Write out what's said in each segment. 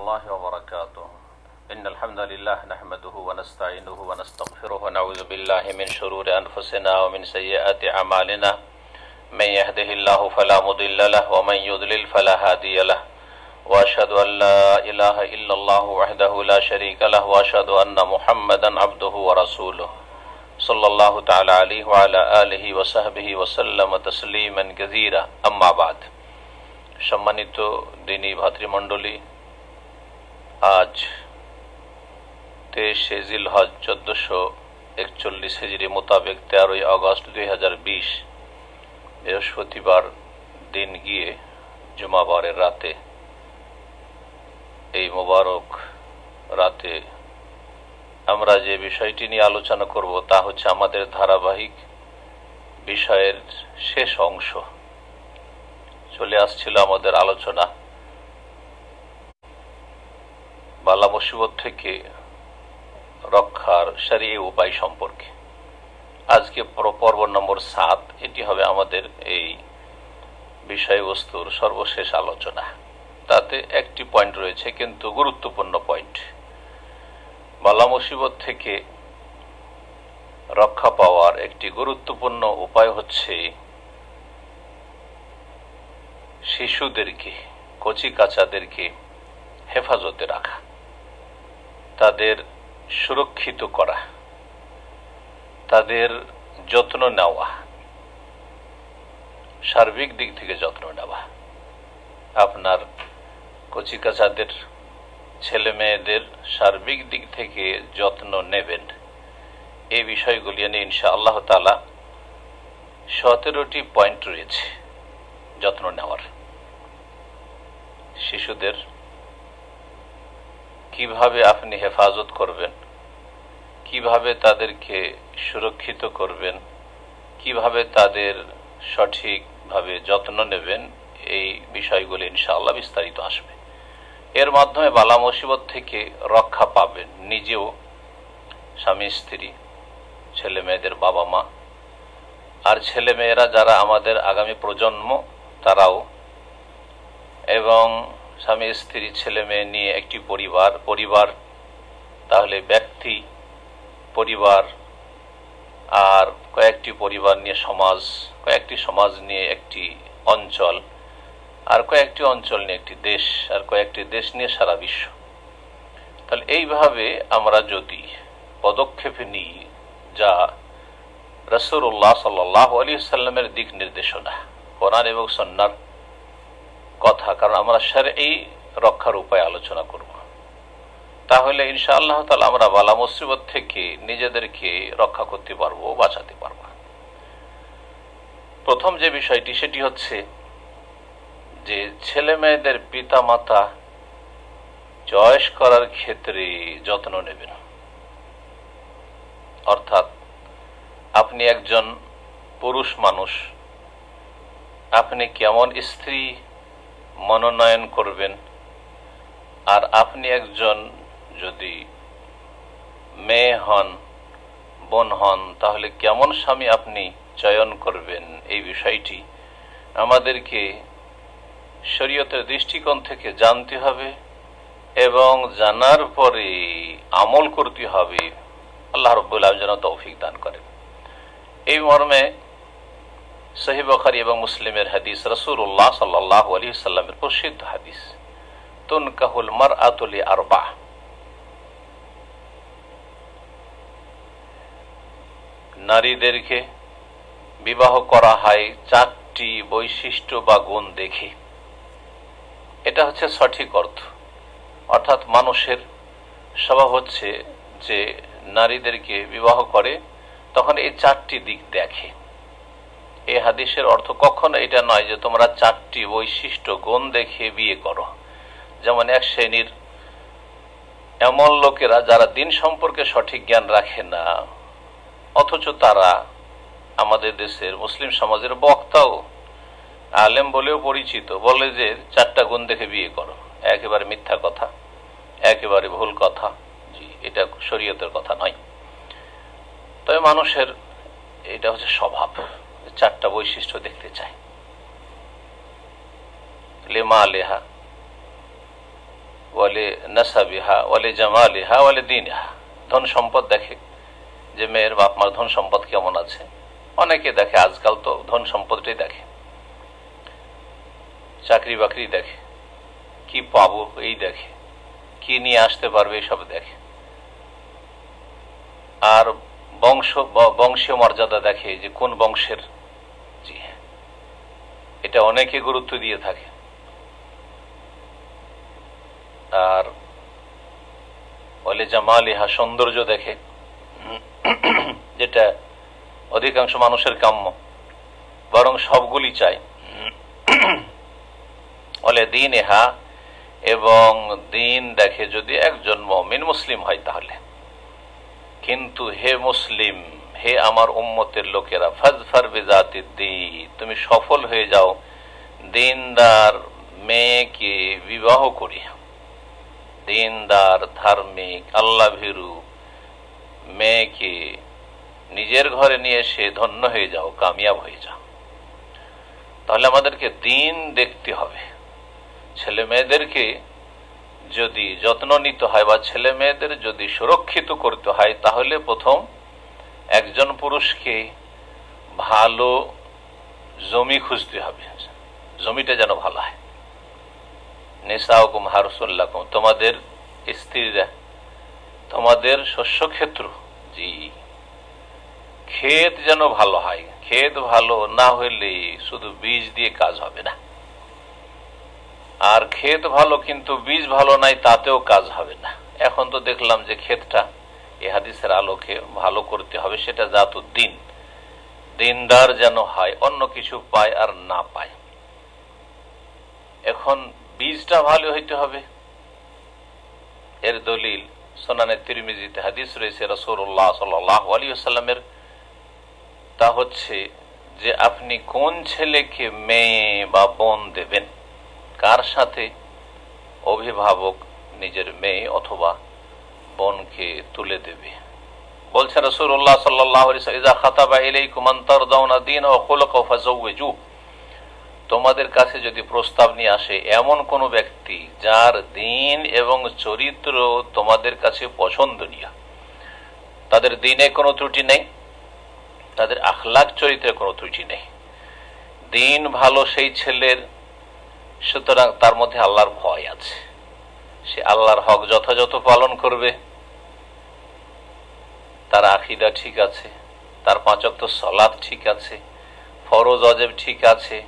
الله وبركاته إن الحمد لله نحمده ونستعينه ونستغفره ونعوذ بالله من شرور أنفسنا ومن سيئات أعمالنا من يهده الله فلا مضل له ومن يضلل فلا هادي له وأشهد أن لا إله إلا الله وحده لا شريك له وأشهد أن محمدا عبده ورسوله صلى الله تعالى عليه وعلى آله وصحبه وسلم تسليما كثيرا أما بعد সম্মানিত দিনী ভাতৃমণ্ডলী, আজ 23 জিলহজ 1441 হিজরি মোতাবেক 13 আগস্ট 2020 বৃহস্পতিবার দিন গিয়ে জুমাবারের রাতে, এই মোবারক রাতে আমরা যে বিষয়টি নিয়ে আলোচনা করব তা হচ্ছে আমাদের ধারাবাহিক বিষয়ের শেষ অংশ। চলে আসছিল আমাদের আলোচনা বালা মুসিবত থেকে রক্ষার শরীয়ী উপায় সম্পর্কে। আজকে পর্ব নম্বর 7, এটি হবে আমাদের এই বিষয়বস্তুর সর্বশেষ আলোচনা। তাতে একটি পয়েন্ট রয়েছে, কিন্তু গুরুত্বপূর্ণ পয়েন্ট। বালা মুসিবত থেকে রক্ষা পাওয়ার একটি গুরুত্বপূর্ণ উপায় হচ্ছে শিশুদেরকে, কচি কাচাদেরকে হেফাজতে রাখা, তাদের সুরক্ষিত করা, তাদের যত্ন নেওয়া, সার্বিক দিক থেকে যত্ন নেওয়া। আপনার কচি কাচাদের, ছেলে মেয়েদের সার্বিক দিক থেকে যত্ন নেবেন। এই বিষয়গুলি নিয়ে ইনশাআল্লাহ তাআলা 17টি পয়েন্ট রয়েছে যত্ন নেওয়ার। শিশুদের কিভাবে আপনি হেফাজত করবেন, কিভাবে তাদেরকে সুরক্ষিত করবেন, কিভাবে তাদের সঠিকভাবে যত্ন নেবেন, এই বিষয়গুলি ইনশাআল্লাহ বিস্তারিত আসবে। এর মাধ্যমে বালা মুসিবত থেকে রক্ষা পাবেন নিজেও, স্বামী স্ত্রী, ছেলে মেয়েদের বাবা মা, আর ছেলে মেয়েরা যারা আমাদের আগামী প্রজন্ম তারাও, এবং স্বামী স্ত্রী ছেলে মেয়ে নিয়ে একটি পরিবার, তাহলে ব্যক্তি, পরিবার, আর কয়েকটি পরিবার নিয়ে সমাজ, কয়েকটি সমাজ নিয়ে একটি অঞ্চল, আর কয়েকটি অঞ্চল নিয়ে একটি দেশ, আর কয়েকটি দেশ নিয়ে সারা বিশ্ব। তাহলে এইভাবে আমরা যদি পদক্ষেপ নিই, যা রাসূলুল্লাহ সাল্লাল্লাহু আলাইহি ওয়াসাল্লামের দিক নির্দেশনা, কোরআন এবং সুন্নাহর কথা, কারণ আমরা শরঈ রক্ষার উপায় আলোচনা করব, তাহলে ইনশাআল্লাহ তাআলা আমরা বালা মুসিবত থেকে নিজেদেরকে রক্ষা করতে পারবো, বাঁচাতে পারবো। প্রথম যে বিষয়টি সেটি হচ্ছে যে ছেলে মেয়েদের পিতা মাতা চয়েস করার ক্ষেত্রে যত্ন নেবেন। অর্থাৎ আপনি একজন পুরুষ মানুষ, আপনি কেমন স্ত্রী মনোনয়ন করবেন, আর আপনি একজন যদি মেয়ে হন, বোন হন, তাহলে কেমন স্বামী আপনি চয়ন করবেন, এই বিষয়টি আমাদেরকে শরীয়তের দৃষ্টিকোণ থেকে জানতে হবে, এবং জানার পরে আমল করতে হবে। আল্লাহ রাব্বুল আলামিন যেন তৌফিক দান করেন। এই মর্মে সহিহ বুখারী এবং মুসলিমের হাদিস, রাসূলুল্লাহ সাল্লাল্লাহু আলাইহি ওয়াসাল্লামের প্রসিদ্ধ হাদিস, তুনকাহুল মারআতু লিআরবা, নারীদেরকে বিবাহ করা হয় 4টি বৈশিষ্ট্য বা গুণ দেখে। এটা হচ্ছে সঠিক অর্থ। অর্থাৎ মানুষের স্বভাব হচ্ছে যে নারীদেরকে বিবাহ করে তখন এই 4টি দিক দেখে। এই হাদিসের অর্থ কখনো এটা নয় যে তোমরা 4টি বৈশিষ্ট্য গুণ দেখে বিয়ে করো। যেমন এক শ্রেণীর এমন লোকেরা যারা দিন সম্পর্কে সঠিক জ্ঞান রাখে না, অথচ তারা আমাদের দেশের মুসলিম সমাজের বক্তাও, আলেম বলেও পরিচিত, বলে যে 4টা গুণ দেখে বিয়ে করো। একেবারে মিথ্যা কথা, একেবারে ভুল কথা। জি, এটা শরীয়তের কথা নয়। তবে মানুষের এটা হচ্ছে স্বভাব, 4টা বৈশিষ্ট্য দেখতে চায়। লিমা আলেহা ওয়ালি নাসাবিহা ওয়ালি জামালিহা ওয়ালি দীনিহা। ধন সম্পদ দেখে যে মেয়ের বাপ মার ধন সম্পদ কেমন আছে, অনেকে দেখে, আজকাল তো ধন সম্পদটাই দেখে, চাকরি বাকরি দেখে, কি পাবো এই দেখে, কি নিয়ে আসতে পারবে এইসব দেখে, আর বংশীয় মর্যাদা দেখে যে কোন বংশের। জি, এটা অনেকে গুরুত্ব দিয়ে থাকে। আর বলে জামালিহা, সৌন্দর্য দেখে, যেটা অধিকাংশ মানুষের কাম্য, বরং সবগুলি চাই। বলে দীনিহা, এবং দিন দেখে যদি একজন মুমিন মুসলিম হয় তাহলে। কিন্তু হে মুসলিম, হে আমার উম্মতের লোকেরা, ফাজফার বিজাতিদ দ্বীন, তুমি সফল হয়ে যাও দিনদার মেয়েকে বিবাহ করিয়া। দিনদার, ধার্মিক, আল্লাহ ভীরু মেয়েকে নিজের ঘরে নিয়ে এসে ধন্য হয়ে যাও, কামিয়াব হয়ে যাও। তাহলে আমাদেরকে দিন দেখতে হবে। ছেলে মেয়েদেরকে যদি যত্ন নিতে হয় বা ছেলে মেয়েদের যদি সুরক্ষিত করতে হয়, তাহলে প্রথম একজন পুরুষকে ভালো জমি খুঁজতে হবে, জমিটা যেন ভালো হয়। নিসাউকুম হারসুল্লাকুম, তোমাদের স্ত্রীরা তোমাদের শস্যক্ষেত্র। জি, ক্ষেত যেন ভালো হয়। ক্ষেত ভালো না হইলে শুধু বীজ দিয়ে কাজ হবে না, আর ক্ষেত ভালো কিন্তু বীজ ভালো নাই, তাতেও কাজ হবে না। এখন তো দেখলাম যে ক্ষেতটা এই হাদিসের আলোকে ভালো করতে হবে, সেটা জাতুদ্দিন, দিনদার যেন হয়, অন্য কিছু পায় আর না পায়। এখন বীজটা ভালো হইতে হবে। এর দলিল সুনানে তিরমিজিতে হাদিস রয়েছে রাসূলুল্লাহ সাল্লাল্লাহু আলাইহি ওয়াসাল্লামের, তা হচ্ছে যে আপনি কোন ছেলেকে মেয়ে বা বোন দেবেন, কার সাথে অভিভাবক নিজের মেয়ে অথবা বোনকে তুলে দেবে। বলছে রাসূলুল্লাহ সাল্লাল্লাহু আলাইহি ওয়াসাল্লাম, ইযা খাতাবা ইলাইকুম মান তারদাউনা দীনাহু ওয়া খুলুকাহু ফাযাওয়িজু, তোমাদের কাছে যদি প্রস্তাব নিয়ে আসে এমন কোন ব্যক্তি যার দিন এবং চরিত্র তোমাদের কাছে পছন্দনীয়, তাদের দিনে কোনো ত্রুটি নেই, তাদের আখলাক চরিত্রে কোনো ত্রুটি নেই, দিন ভালো সেই ছেলের, সুতরাং তার মধ্যে আল্লাহর ভয় আছে, সে আল্লাহর হক যথাযথ পালন করবে, তার আকীদা ঠিক আছে, তার 5 ওয়াক্ত সালাত ঠিক আছে, ফরজ ওয়াজিব ঠিক আছে,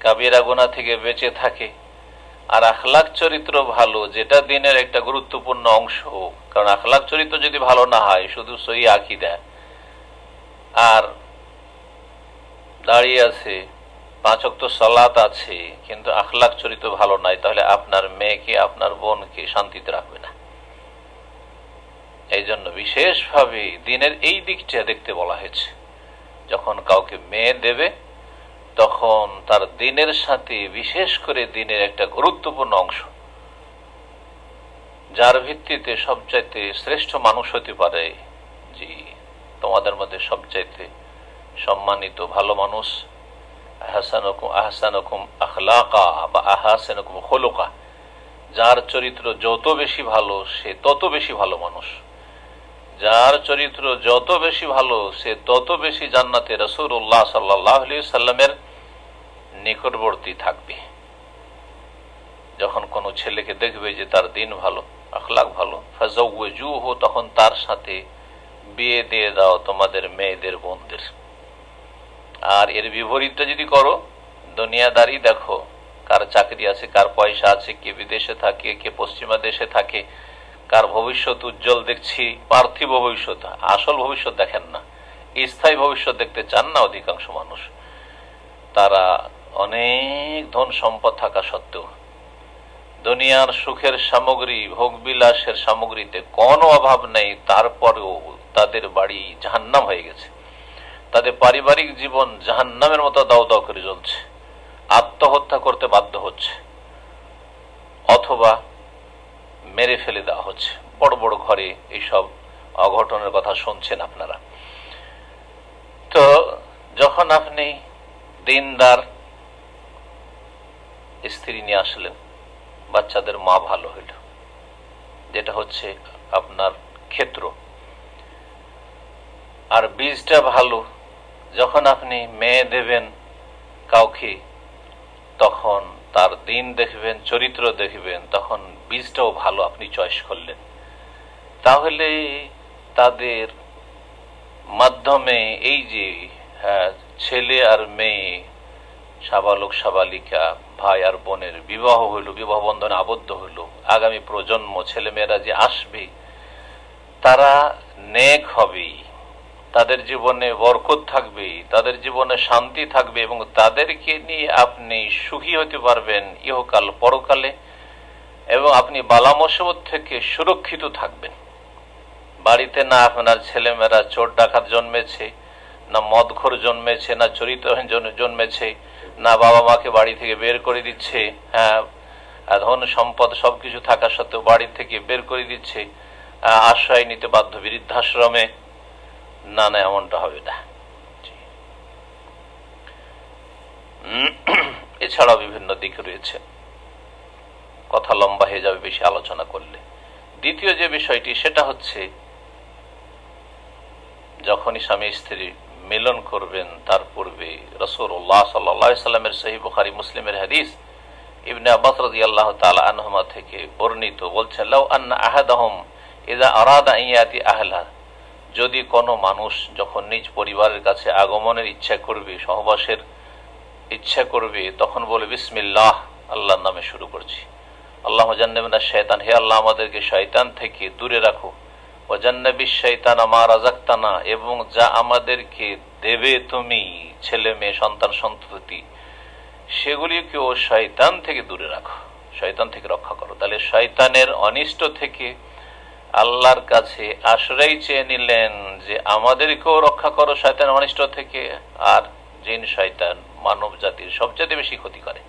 কাবিরা গুনাহ থেকে বেঁচে থাকে, আর আখলাক চরিত্র ভালো, যেটা দিনের একটা গুরুত্বপূর্ণ অংশ। কারণ আখলাক চরিত্র যদি ভালো না হয়, শুধু সহি আকীদা আর দাঁড়িয়ে আছে, 5 ওয়াক্ত সালাত আছে, কিন্তু আখলাক চরিত্র ভালো নাই, তাহলে আপনার মেয়েকে, আপনার বোনকে শান্তিতে রাখবে না। এই জন্য বিশেষভাবে দিনের এই দিকটা দেখতে বলা হয়েছে। যখন কাউকে মেয়ে দেবে তখন তার দিনের সাথে বিশেষ করে দিনের একটা গুরুত্বপূর্ণ অংশ, যার ভিত্তিতে সবচাইতে শ্রেষ্ঠ মানুষ হতে পারে। জি, তোমাদের মধ্যে সবচাইতে সম্মানিত ভালো মানুষ, আহসানুকুম আখলাকা বা আহসানুকুম খুলুকা, যার চরিত্র যত বেশি ভালো সে তত বেশি ভালো মানুষ, যার চরিত্র যত বেশি ভালো সে তত বেশি জান্নাতে রাসূলুল্লাহ সাল্লাল্লাহু আলাইহি ওয়াসাল্লামের নিকটবর্তী থাকবে। যখন কোনো ছেলেকে দেখবে যে তার দিন ভালো, আখলাক ভালো, ফাযাওয়িজুহু, তখন তার সাথে বিয়ে দিয়ে দাও তোমাদের মেয়েদের, বোনদের। আর এর বিপরীতটা যদি করো, দুনিয়াদারি দেখো, কার চাকরি আছে, কার পয়সা আছে, কে বিদেশে থাকে, কে পশ্চিমা দেশে থাকে, কার ভবিষ্যৎ উজ্জ্বল দেখছি, পার্থিব ভবিষ্যৎ, আসল ভবিষ্যৎ দেখেন না, স্থায়ী ভবিষ্যৎ দেখতে চান না অধিকাংশ মানুষ। তারা অনেক ধন সম্পদ থাকা সত্ত্বেও দুনিয়ার সুখের সামগ্রী, ভোগ বিলাসের সামগ্রীতে কোনো অভাব নেই, তারপরেও তাদের বাড়ি জাহান্নাম হয়ে গেছে, তাদের পারিবারিক জীবন জাহান্নামের মতো দাও দাও করে চলছে, আত্মহত্যা করতে বাধ্য হচ্ছে অথবা মেরে ফেলে দেওয়া হচ্ছে। বড় বড় ঘরে এইসব অঘটনের কথা শুনছেন আপনারা। তো যখন আপনি দিনদার স্ত্রী নিয়ে আসলেন, বাচ্চাদের মা ভালো হইল, হচ্ছে আপনার ক্ষেত্র। আর বীজটা ভালো, যখন আপনি মেয়ে দেবেন কাউকে, তখন তার দিন দেখবেন, চরিত্র দেখবেন, তখন বীজটাও ভালো আপনি চয়েস করলেন। তাহলে তাদের মাধ্যমে এই যে ছেলে আর মেয়ে, সাবালক সাবালিকা, ভাই আর বোনের বিবাহ হইল, বিবাহ বন্ধনে আবদ্ধ হইল, আগামী প্রজন্ম ছেলেমেয়েরা যে আসবে তারা নেক হবে, তাদের জীবনে বরকত থাকবে, তাদের জীবনে শান্তি থাকবে, এবং তাদেরকে নিয়ে আপনি সুখী হতে পারবেন ইহকাল পরকালে, এবং আপনি বালা মুসিবত থেকে সুরক্ষিত থাকবেন। বাড়িতে না আপনার ছেলেমেয়েরা চোর ডাকাত জন্মেছে, না মদখোর জন্মেছে, না চরিত্রহীন জন্মেছে, না বাবা মাকে বাড়ি থেকে বের করে দিচ্ছে, ধন সম্পদ সবকিছু থাকা সত্ত্বেও বাড়ি থেকে বের করে দিচ্ছে, আশ্রয় নিতে বাধ্য বৃদ্ধাশ্রমে, না না, এমনটা হবে না। এছাড়াও বিভিন্ন দিক রয়েছে, কথা লম্বা হয়ে যাবে বেশি আলোচনা করলে। দ্বিতীয় যে বিষয়টি সেটা হচ্ছে, যখনই স্বামী স্ত্রী মিলন করবেন তার পূর্বে রাসূলুল্লাহ সাল্লাল্লাহু আলাইহি সাল্লামের সহিহ বুখারী মুসলিমের হাদিস ইবনে আব্বাস রাদিয়াল্লাহু তাআলা আনহুমা থেকে বর্ণিত, বলছেন, লাউ আন্না আহাদাহুম ইযা আরাদা আন ইয়াতি আহলা, যদি কোনো মানুষ যখন নিজ পরিবারের কাছে আগমনের ইচ্ছা করবে, সহবাসের ইচ্ছা করবে, তখন বলে বিসমিল্লাহ, আল্লাহর নামে শুরু করছি। আল্লাহ জান্নাবিনা শয়তান, হে আল্লাহ আমাদেরকে শয়তান থেকে দূরে রাখো। ও জান্নাবিশ শয়তানা মা রাযাকতানা, এবং যা আমাদেরকে দেবে তুমি, ছেলে মেয়ে সন্তান সন্ততি, সেগুলিকেও শয়তান থেকে দূরে রাখো, শয়তান থেকে রক্ষা করো। তাহলে শয়তানের অনিষ্ট থেকে আল্লাহর কাছে আশ্রয় চেয়ে নিলেন যে আমাদেরকেও রক্ষা করো শয়তানের অনিষ্ট থেকে। আর জিন শয়তান মানব জাতির সবচেয়ে বেশি ক্ষতি করে।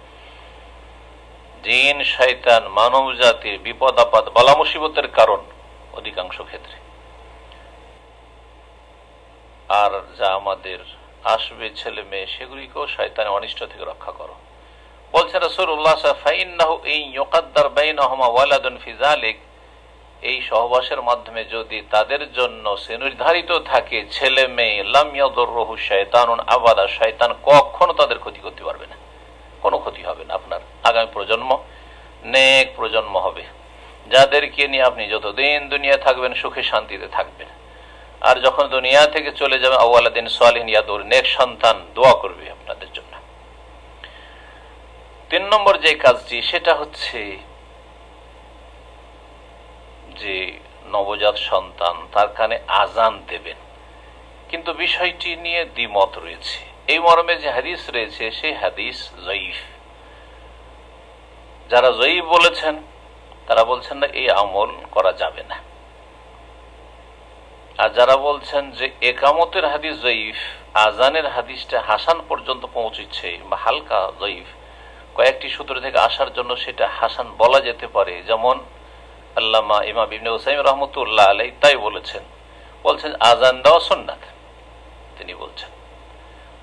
জিন শয়তান মানব জাতির বিপদ আপদ বালা মুসিবতের কারণ অধিকাংশ ক্ষেত্রে। আর যা আমাদের আসবে ছেলে মেয়ে, সেগুলিকেও শয়তানের অনিষ্ট থেকে রক্ষা করো। বলছেন রাসূলুল্লাহ ফাইন্নাহু ইন ইউকাদ্দার বাইনাহুমা ওয়ালাদুন ফি যালিক, এই সহবাসের মাধ্যমে যদি তাদের জন্য সে নির্ধারিত থাকে ছেলে মেয়ে, লাম ইয়াদুররুহু শাইতানুন আবাদা, শয়তান কখনো তাদের ক্ষতি করতে পারবে না, কোনো ক্ষতি হবে না। আপনার আগামী প্রজন্ম নেক প্রজন্ম হবে, যাদেরকে নিয়ে আপনি যতদিন দুনিয়া থাকবেন সুখে শান্তিতে থাকবেন। আর যখন দুনিয়া থেকে চলে যাবে, আওয়ালাদিন সালিহিন ইয়াদুর, নেক সন্তান দোয়া করবে আপনাদের জন্য। 3 নম্বর যে কাজটি সেটা হচ্ছে যে নবজাত সন্তান তার কানে আজান দেবেন, কিন্তু বিষয়টি নিয়ে দ্বিমত রয়েছে। এই মর্মে যে হাদিস রয়েছে সেই হাদিস যঈফ। যারা যঈফ বলেছেন তারা বলছেন না এই আমল করা যাবে না, আর যারা বলছেন যে একামতের হাদিস যঈফ, আজানের হাদিসটা হাসান পর্যন্ত পৌঁছচ্ছে বা হালকা যঈফ, কয়েকটি সূত্র থেকে আসার জন্য সেটা হাসান বলা যেতে পারে, যেমন আল্লামা ইমাম ইবনে উসাইম রাহমাতুল্লাহ আলাইহি তাই বলেছেন আজান দেওয়া সুন্নাত, তিনি বলছেন।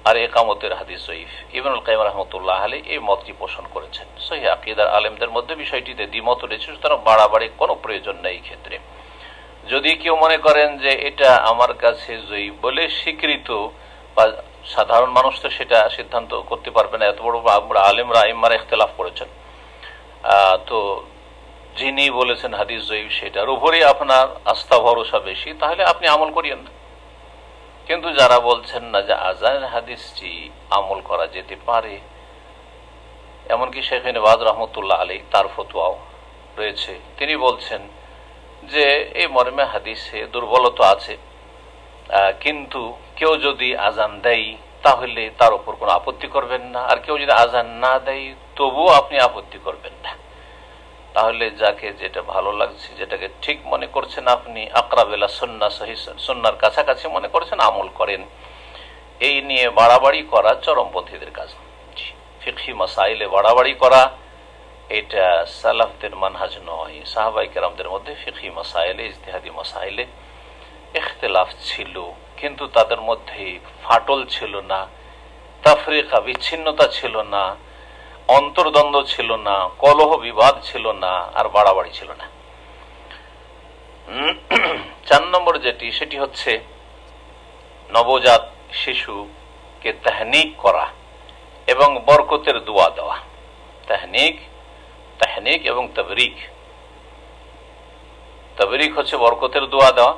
আর একামতের হাদিস যঈফ। ইবনুল কাইয়িম রাহমাতুল্লাহ আলাইহি এই মতটি পোষণ করেছেন। সহিহ আকীদার আলেমদের মধ্যে বিষয়টিতে দ্বিমত রয়েছে, সুতরাং বাড়াবাড়ি কোনো প্রয়োজন নেই এই ক্ষেত্রে। যদি কেউ মনে করেন যে এটা আমার কাছে যঈফ বলে স্বীকৃত, বা সাধারণ মানুষ তো সেটা সিদ্ধান্ত করতে পারবে না, এত বড় আলেমরা আইম্মারা ইখতিলাফ করেছেন, তো যিনি বলেছেন হাদিস যঈফ সেটার উপরেই আপনার আস্থা ভরসা বেশি, তাহলে আপনি আমল করিয়েন না। কিন্তু যারা বলছেন না যে আজানের হাদিসটি আমল করা যেতে পারে, এমনকি শেখ ইবনে বাজ রাহমাতুল্লাহ আলাইহি তার ফতোয়াও রয়েছে, তিনি বলছেন যে এই মর্মে হাদিসে দুর্বলতা আছে, কিন্তু কেউ যদি আজান দেয় তাহলে তার উপর কোনো আপত্তি করবেন না, আর কেউ যদি আজান না দেয় তবুও আপনি আপত্তি করবেন না। তাহলে যাকে যেটা ভালো লাগছে, যেটাকে ঠিক মনে করছেন আপনি, আকরাব ইলা সুন্নাহ, সহিহ সুন্নাহর কাছাকাছি মনে করছেন, আমল করেন। এই নিয়ে বাড়াবাড়ি করা চরমপন্থীদের কাজ। ফিকহি মাসাইলে বাড়াবাড়ি করা এটা সালাফদের মানহাজ নয়। সাহাবায়ে কেরামদের মধ্যে ফিকহি মাসাইলে, ইজতিহাদি মাসাইলে ইখতিলাফ ছিল, কিন্তু তাদের মধ্যে ফাটল ছিল না, তাফরিকা বিচ্ছিন্নতা ছিল না, অন্তর্দ্বন্দ্ব ছিল না, কলহ বিবাদ ছিল না, আর বাড়াবাড়ি ছিল না। 4 নম্বর যেটি, সেটি হচ্ছে নবজাত শিশুকে তাহনিক করা এবং বরকতের দোয়া দেওয়া। তাহনিক এবং তাবরিক। তাবরিক হচ্ছে বরকতের দোয়া দেওয়া,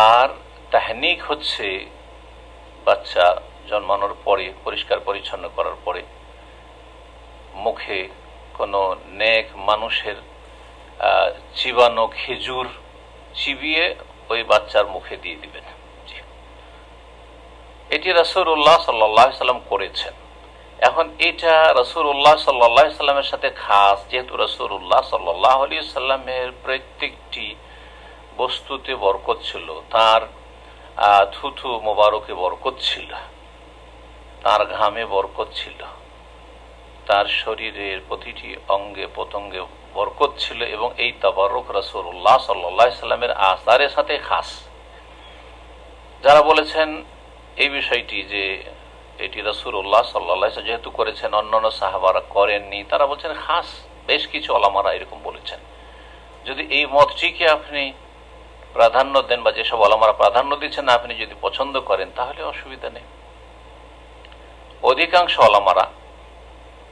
আর তাহনিক হচ্ছে বাচ্চা জন্মানোর পরে পরিষ্কার পরিচ্ছন্ন করার পরে মুখে কোনো নেক মানুষের চিবানো খেজুর চিবিয়ে ওই বাচ্চার মুখে দিয়ে দিবেন। এটি রাসূলুল্লাহ সাল্লাল্লাহু আলাইহি সাল্লাম করেছেন। এখন এটা রাসূলুল্লাহ সাল্লাল্লাহু আলাইহি সাল্লামের সাথে খাস, যেহেতু রাসূলুল্লাহ সাল্লাল্লাহু আলাইহি সাল্লামের প্রত্যেকটি বস্তুতে বরকত ছিল। তার থুথু মোবারকে বরকত ছিল, তার ঘামে বরকত ছিল, তার শরীরের প্রতিটি অঙ্গে প্রত্যঙ্গে বরকত ছিল, এবং এই তাবারুক রাসূলুল্লাহ সাল্লাল্লাহু আলাইহি সাল্লামের আসারের সাথে খাস। যারা বলেছেন এই বিষয়টি যে এটি রাসূলুল্লাহ সাল্লাল্লাহু আলাইহি ওয়াসাল্লাম যেহেতু করেছেন অন্যান্য সাহাবারা করেননি, তারা বলছেন খাস। বেশ কিছু ওলামারা এরকম বলেছেন। যদি এই মতটিকে আপনি প্রাধান্য দেন বা যেসব ওলামারা প্রাধান্য দিচ্ছেন আপনি যদি পছন্দ করেন তাহলে অসুবিধা নেই। অধিকাংশ ওলামারা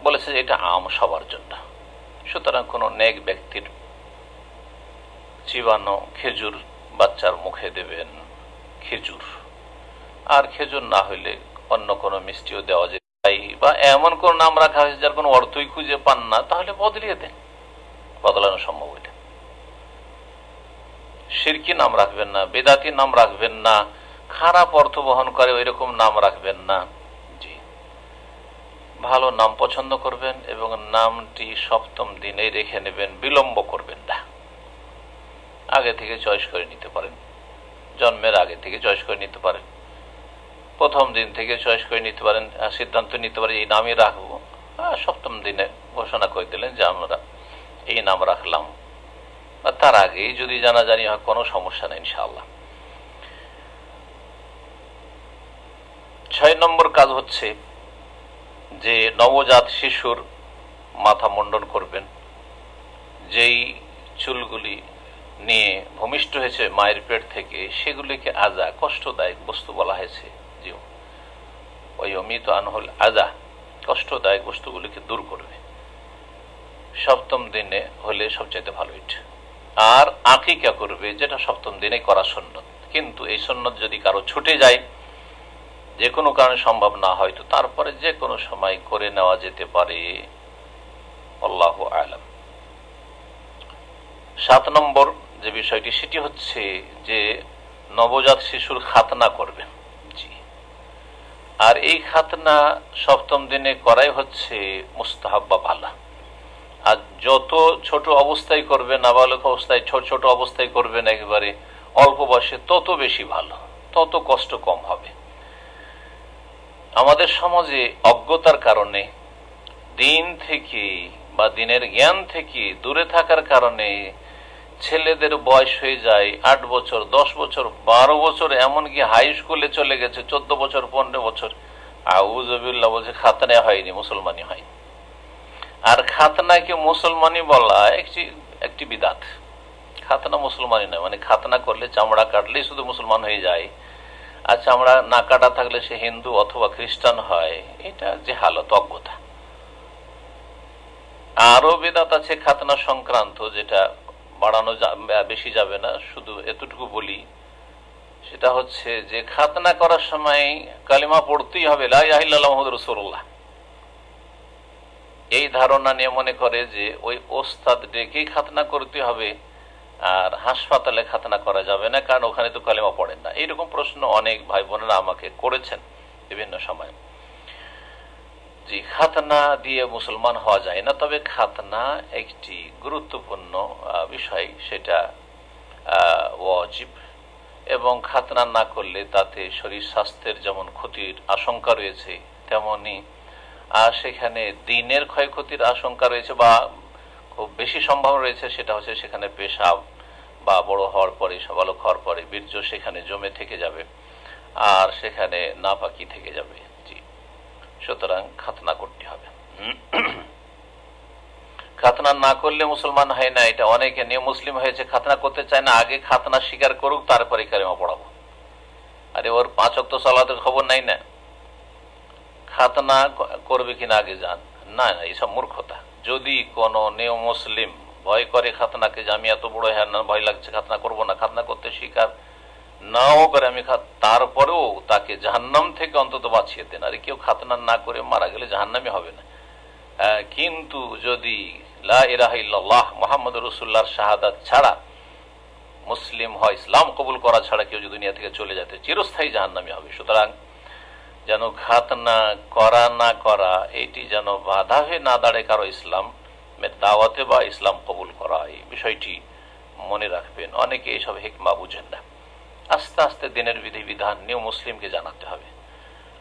বলেছে যে এটা আম সবার জন্য। সুতরাং কোনো নেক ব্যক্তির চিবানো খেজুর বাচ্চার মুখে দেবেন, খেজুর। আর খেজুর না হইলে অন্য কোনো মিষ্টিও দেওয়া যায়, বা এমন কোন নাম রাখা হয়েছে যার কোনো অর্থই খুঁজে পান না, তাহলে বদলিয়ে দেন, বদলানো সম্ভব হইলে। শিরকি নাম রাখবেন না, বেদাতি নাম রাখবেন না, খারাপ অর্থ বহন করে ওই রকম নাম রাখবেন না। জি, ভালো নাম পছন্দ করবেন এবং নামটি সপ্তম দিনে রেখে নেবেন, বিলম্ব করবেন না। আগে থেকে চয়েস করে নিতে পারেন, জন্মের আগে থেকে চয়েস করে নিতে পারেন, প্রথম দিন থেকে চয়েস করে নিতে পারেন, সিদ্ধান্ত নিতে পারেন এই নামই রাখবো। সপ্তম দিনে ঘোষণা করে দিলেন যে আমরা এই নাম রাখলাম, তার আগেই যদি জানাজানি হয় কোনো সমস্যা নেই ইনশাআল্লাহ। 6 নম্বর কাজ হচ্ছে যে নবজাত শিশুর মাথা মুন্ডন করবেন। যেই চুলগুলি নিয়ে ভূমিষ্ঠ হয়েছে মায়ের পেট থেকে, সেগুলিকে আজা, কষ্টদায়ক বস্তু বলা হয়েছে। ওই অমিত আনহুল আজা, কষ্টদায়ক বস্তুগুলিকে দূর করবে। সপ্তম দিনে হলে সবচাইতে ভালো এটা। আর আকিকা করবে, যেটা সপ্তম দিনে করা সুন্নত। কিন্তু এই সুন্নত যদি কারো ছুটে যায়, যে কোনো কারণে সম্ভব না হয়, তো তারপরে যে কোনো সময় করে নেওয়া যেতে পারে। আল্লাহু আ'লাম। 7 নম্বর যে বিষয়টি, সেটি হচ্ছে যে নবজাত শিশুর খাতনা করবেন। জি, আর এই খাতনা সপ্তম দিনে করাই হচ্ছে মুস্তাহাব বা ভালো। আর যত ছোট অবস্থায় করবেন, নাবালক অবস্থায়, ছোট অবস্থায় করবেন, একেবারে অল্প বয়সে, তত বেশি ভালো, তত কষ্ট কম হবে। আমাদের সমাজে অজ্ঞতার কারণে, দিন থেকে বা দিনের জ্ঞান থেকে দূরে থাকার কারণে ছেলেদের বয়স হয়ে যায় 8 বছর, 10 বছর, 12 বছর, এমনকি হাই স্কুলে চলে গেছে 14 বছর, 15 বছর। আউযুবিল্লাহ, বলছে খাতনা হয়নি, মুসলমানই হয়। আর খাতনাকে মুসলমানই বলা একটি বিদাত। খাতনা মুসলমানই নয়, মানে খাতনা করলে, চামড়া কাটলেই শুধু মুসলমান হয়ে যায়, আর চামড়া না কাটা থাকলে সে হিন্দু অথবা খ্রিস্টান হয়। এটা যে হালত, অজ্ঞতা। আরো বিদাত আছে খাতনা সংক্রান্ত, যেটা বাড়ানো বেশি যাবে না, শুধু এতটুকু বলি। সেটা হচ্ছে যে খাতনা করার সময় কালিমা পড়তেই হবে, লা ইলাহা ইল্লাল্লাহ মুহাম্মাদুর রাসূলুল্লাহ। এই ধারণা নিয়ে মনে করে যে ওই ওস্তাদ ডেকেই খাতনা করতে হবে, আর হাসপাতালে খাতনা করা যাবে না, কারণ ওখানে তো কালিমা পড়েন না। এইরকম প্রশ্ন অনেক ভাই বোনেরা আমাকে করেছেন বিভিন্ন সময়। জি, খাতনা দিয়ে মুসলমান হওয়া যায় না, তবে খাতনা একটি গুরুত্বপূর্ণ বিষয়, সেটা ওয়াজিব। এবং খাতনা না করলে তাতে শরীর স্বাস্থ্যের যেমন ক্ষতির আশঙ্কা রয়েছে, তেমনি সেখানে দিনের ক্ষয়ক্ষতির আশঙ্কা রয়েছে, বা খুব বেশি সম্ভাবনা রয়েছে। সেটা হচ্ছে সেখানে পেশাব বা বড় হওয়ার পরে, সাবালক হওয়ার পরে বীর্য সেখানে জমে থেকে যাবে, আর সেখানে নাপাকি থেকে যাবে। জি, সুতরাং খাতনা করতে হবে। খাতনা না করলে মুসলমান হয় না, এটা অনেকে নিয়ে মুসলিম হয়েছে, খাতনা করতে চায় না, আগে খাতনা স্বীকার করুক তারপরে কালিমা পড়াবো। আরে ওর 5 ওয়াক্ত সালাতের খবর নাই না, খাতনা করবে কিনা আগে জান। না না, এইসব মূর্খতা। যদি কোনো নিউ মুসলিম ভয় করে খাতনাকে, যে আমি এত বড় হ্যাঁ না ভয় লাগছে খাতনা করবো না, খাতনা করতে স্বীকার নাও করে আমি তারপরেও তাকে জাহান্নাম থেকে অন্তত বাঁচিয়ে দেন। আর কেউ খাতনা না করে মারা গেলে জাহান্নামই হবে না। কিন্তু যদি লা ইলাহা ইল্লাল্লাহ মুহাম্মদুর রাসূলুল্লাহর শাহাদাত ছাড়া মুসলিম হয়, ইসলাম কবুল করা ছাড়া কেউ যদি দুনিয়া থেকে চলে যেতে, চিরস্থায়ী জাহান্নামী হবে। সুতরাং যেন খাতনা করা না করা এটি যেন বাধা হয়ে না দাঁড়ায় কারো ইসলাম দাওয়াতে বা ইসলাম কবুল করা, এই বিষয়টি মনে রাখবেন। অনেকে এইসব হিকমা বুঝেন না। আস্তে আস্তে দিনের বিধিবিধান নিউ মুসলিমকে জানাতে হবে।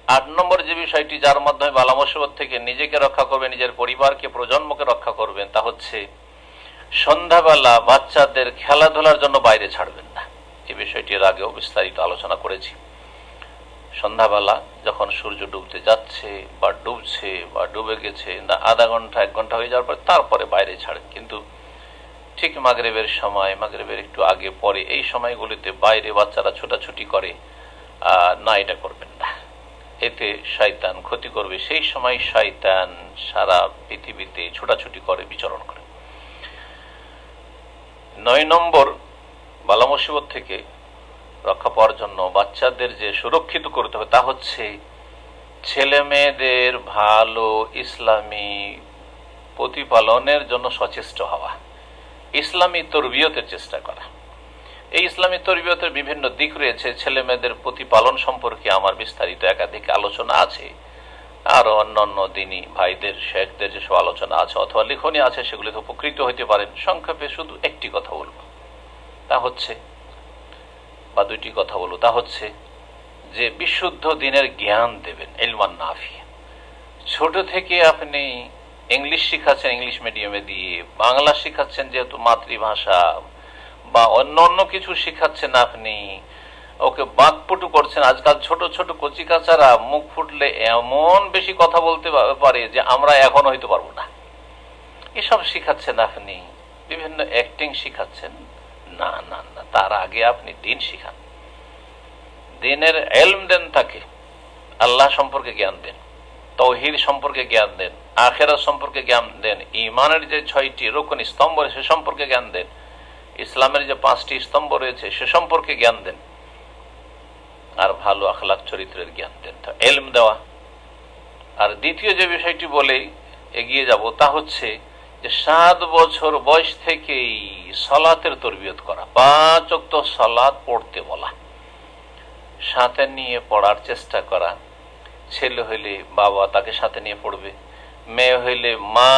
8 নম্বর যে বিষয়টি, যার মাধ্যমে বালা মুসিবত থেকে নিজেকে রক্ষা করবেন, নিজের পরিবারকে, প্রজন্মকে রক্ষা করবেন, তা হচ্ছে সন্ধ্যাবেলা বাচ্চাদের খেলাধুলার জন্য বাইরে ছাড়বেন না। এই বিষয়টি এর আগেও বিস্তারিত আলোচনা করেছি। সন্ধ্যাবেলা যখন সূর্য ডুবতে যাচ্ছে বা ডুবছে বা ডুবে গেছে, না আধা ঘন্টা 1 ঘন্টা হয়ে যাওয়ার পর তারপরে বাইরে ছাড়েন। কিন্তু ঠিক মাগরিবের সময়, মাগরিবের একটু আগে পরে, এই সময়গুলিতে বাইরে বাচ্চারা ছোটাছুটি করে না, এটা করবেন না। এতে শয়তান ক্ষতি করবে। সেই সময় শয়তান সারা পৃথিবীতে ছোটাছুটি করে, বিচরণ করে। 9 নম্বর বালা মুসিবত থেকে রক্ষা পাওয়ার জন্য বাচ্চাদের যে সুরক্ষিত করতে হবে তা হচ্ছে ছেলে মেয়েদের ভালো ইসলামী প্রতিপালনের জন্য সচেষ্ট হওয়া, ইসলামী তরবিয়তের চেষ্টা করা। এই ইসলামী তরবিয়তের বিভিন্ন দিক রয়েছে। ছেলে মেয়েদের প্রতিপালন সম্পর্কে আমার বিস্তারিত একাধিক আলোচনা আছে, আর অন্যান্য দিনী ভাইদের, শেখদের যেসব আলোচনা আছে অথবা লিখনী আছে, সেগুলিতে উপকৃত হইতে পারেন। সংক্ষেপে শুধু একটি কথা বলবো, তা হচ্ছে, বা 2টি কথা বলবো, তা হচ্ছে যে বিশুদ্ধ দিনের জ্ঞান দেবেন, ইলমান নাফি। ছোট থেকে আপনি ইংলিশ শিখাচ্ছেন ইংলিশ মিডিয়ামে দিয়ে, বাংলা শিখাচ্ছেন যেহেতু মাতৃভাষা, বা অন্য কিছু শিখাচ্ছেন, আপনি ওকে বাকপটু করছেন। আজকাল ছোট ছোট কচিকাচারা মুখ ফুটলে এমন বেশি কথা বলতে পারে যে আমরা এখন হইতে পারবো না। এসব শিখাচ্ছেন আপনি, বিভিন্ন অ্যাক্টিং শিখাচ্ছেন। না না না, তার আগে আপনি দিন শিখান, দিনের ইলম দেন, তাকে আল্লাহ সম্পর্কে জ্ঞান দেন, তাওহীদ সম্পর্কে জ্ঞান দেন, আখিরাত সম্পর্কে জ্ঞান দেন, ঈমানের যে 6টি রুকন স্তম্ভ সে সম্পর্কে জ্ঞান দেন, ইসলামের যে 5টি স্তম্ভ রয়েছে সে সম্পর্কে জ্ঞান দেন, আর ভালো আখলাক চরিত্রের জ্ঞান দেন। তো ইলম দেওয়া। আর দ্বিতীয় যে বিষয়টি বলে এগিয়ে যাব তা হচ্ছে যে 7 বছর বয়স থেকেই সালাতের তরবিয়ত করা, 5 ওয়াক্ত সালাত পড়তে বলা, সাথে নিয়ে পড়ার চেষ্টা করা। ছেলে হইলে বাবা তাকে সাথে নিয়ে পড়বে, মেয়ে হইলে মা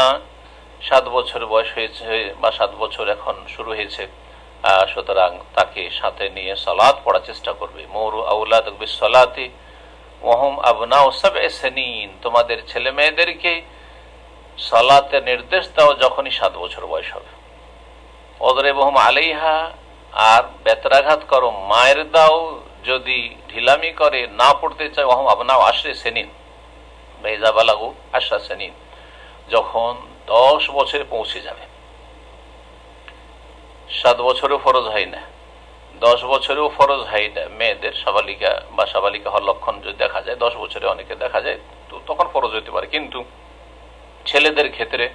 7 বছর বয়স হয়েছে বা 7 বছর এখন শুরু হয়েছে, সুতরাং তাকে সাথে নিয়ে সালাত পড়ার চেষ্টা করবে। মুরু আওলাদাকুম বিসসালাতি ওয়া হুম আবনাউ সাব'i সিনিন, তোমাদের ছেলে মেয়েদেরকে সালাতের নির্দেশ দাও যখনই 7 বছর বয়স হবে। ওয়াদরিবহুম আলাইহা, আর বেত্রাঘাত করো, মায়ের দাও যদি ঢিলামি করে, না পড়তে চায়। ওয়া হুম আবনাউ 10 সিনিন বা ইযা বালাগু 10 সিনিন, যখন 10 বছরে পৌঁছে যাবে। 7 বছরেও ফরজ হয় না, 10 বছরেও ফরজ হয় না। মেয়েদের সাবালিকা বা সাবালিকা হওয়ার লক্ষণ যদি দেখা যায় 10 বছরে অনেকে দেখা যায়, তো তখন ফরজ হতে পারে। কিন্তু ছেলেদের ক্ষেত্রে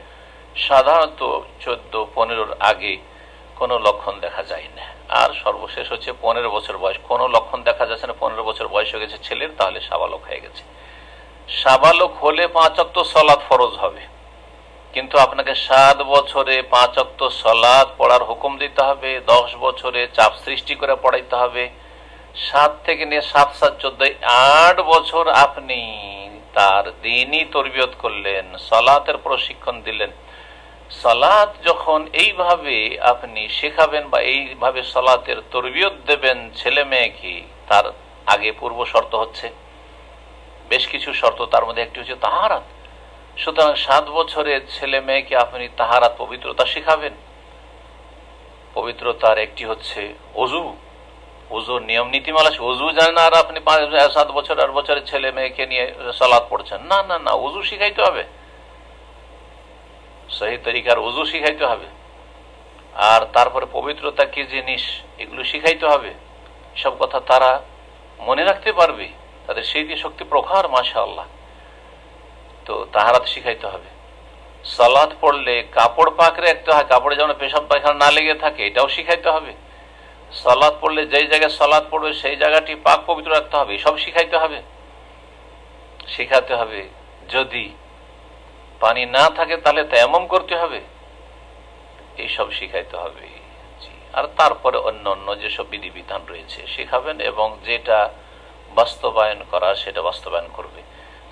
সাধারণত 14-15 আগে কোনো লক্ষণ দেখা যায় না। আর সর্বশেষ হচ্ছে 15 বছর বয়স, কোনো লক্ষণ দেখা যাচ্ছে না, 15 বছর বয়স হয়ে গেছে ছেলের, তাহলে সাবালক হয়ে গেছে। সাবালক হলে 5 ওয়াক্ত সালাত ফরজ হবে, কিন্তু আপনাকে 7 বছরে 5 ওয়াক্ত সালাত পড়ার হুকুম দিতে হবে, 10 বছরে চাপ সৃষ্টি করে পড়াইতে হবে। 7 থেকে নিয়ে 7, 7, 14, 8 বছর আপনি তার দ্বীনি তরবিয়ত করলেন, সালাতের প্রশিক্ষণ দিলেন। সালাত যখন এইভাবে আপনি শেখাবেন বা এইভাবে সালাতের তরবিয়ত দেবেন ছেলে মেয়েকে, তার আগে পূর্ব শর্ত হচ্ছে বেশ কিছু শর্ত, তার মধ্যে একটি হচ্ছে তাহারাত। সুতরাং 7 বছরের ছেলে মেয়েকে আপনি তাহারাত, পবিত্রতা শেখাবেন। পবিত্রতার একটি হচ্ছে ওযু, ওযুর নিয়ম নীতিমালা। ওযু জানেন আর আপনি 7 বছর 8 বছরের ছেলে মেয়েকে নিয়ে সালাত পড়ছেন, না না না, ওযু শিখাইতে হবে। সহি তরিকার ওযু শিখাইতে হবে, আর তারপরে পবিত্রতা কি জিনিস এগুলো শিখাইতে হবে। সব কথা তারা মনে রাখতে পারবে, তাদের স্মৃতি শক্তি প্রখর, মাশাআল্লাহ। তো তাহারাত শিখাইতে হবে। সালাত পড়লে কাপড় পাক রাখতে হয়, কাপড়ে যেন পেশাব পায়খানা না লেগে থাকে, এটাও শিখাইতে হবে। সালাত পড়লে যেই জায়গায় সালাত পড়বে সেই জায়গাটি পাক পবিত্র রাখতে হবে, সব শিখাইতে হবে, শিখাতে হবে। যদি পানি না থাকে তাহলে তায়াম্মুম করতে হবে, এইসব শিখাইতে হবে। আর তারপরে অন্য অন্য যেসব বিধিবিধান রয়েছে শিখাবেন, এবং যেটা বাস্তবায়ন করা সেটা বাস্তবায়ন করবে।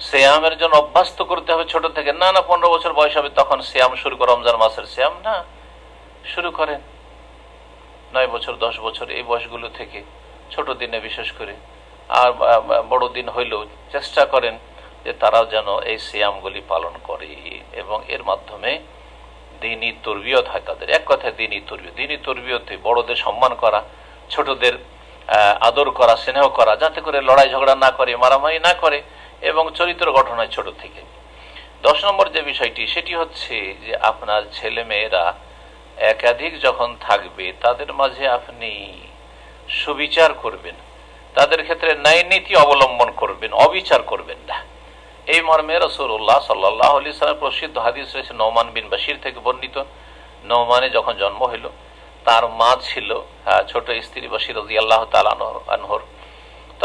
সিয়ামের জন্য অভ্যস্ত করতে হবে ছোট থেকে। না 15 বছর বয়স হবে তখন সিয়াম শুরু করে, রমজান মাসের সিয়াম না, শুরু করেন 9 বছর 10 বছর এই বয়সগুলো থেকে, ছোট দিনে বিশেষ করে। আর বড় দিন হইলেও চেষ্টা করেন যে তারাও যেন এই সিয়ামগুলি পালন করে, এবং এর মাধ্যমে দ্বীনি তরবিয়ত হয় তাদের। এক কথায় দ্বীনি তরবিয়ত। দ্বীনি তরবিয়তে বড়দের সম্মান করা, ছোটদের আদর করা, স্নেহ করা, যাতে করে লড়াই ঝগড়া না করে, মারামারি না করে, এবং চরিত্র গঠন হয় ছোট থেকে। 10 নম্বর যে বিষয়টি সেটি হচ্ছে যে আপনার ছেলে মেয়েরা একাধিক যখন থাকবে তাদের মাঝে আপনি সুবিচার করবেন, তাদের ক্ষেত্রে ন্যায় নীতি অবলম্বন করবেন, অবিচার করবেন না। এই মর্মে রাসূলুল্লাহ সাল্লাল্লাহু আলাইহি ওয়াসাল্লাম প্রসিদ্ধ হাদিস রয়েছে নোমান বিন বাশির থেকে বর্ণিত। নোমানে যখন জন্ম হইল, তার মা ছিল ছোট স্ত্রী বাশির রাদিয়াল্লাহু তাআলা আনহুর।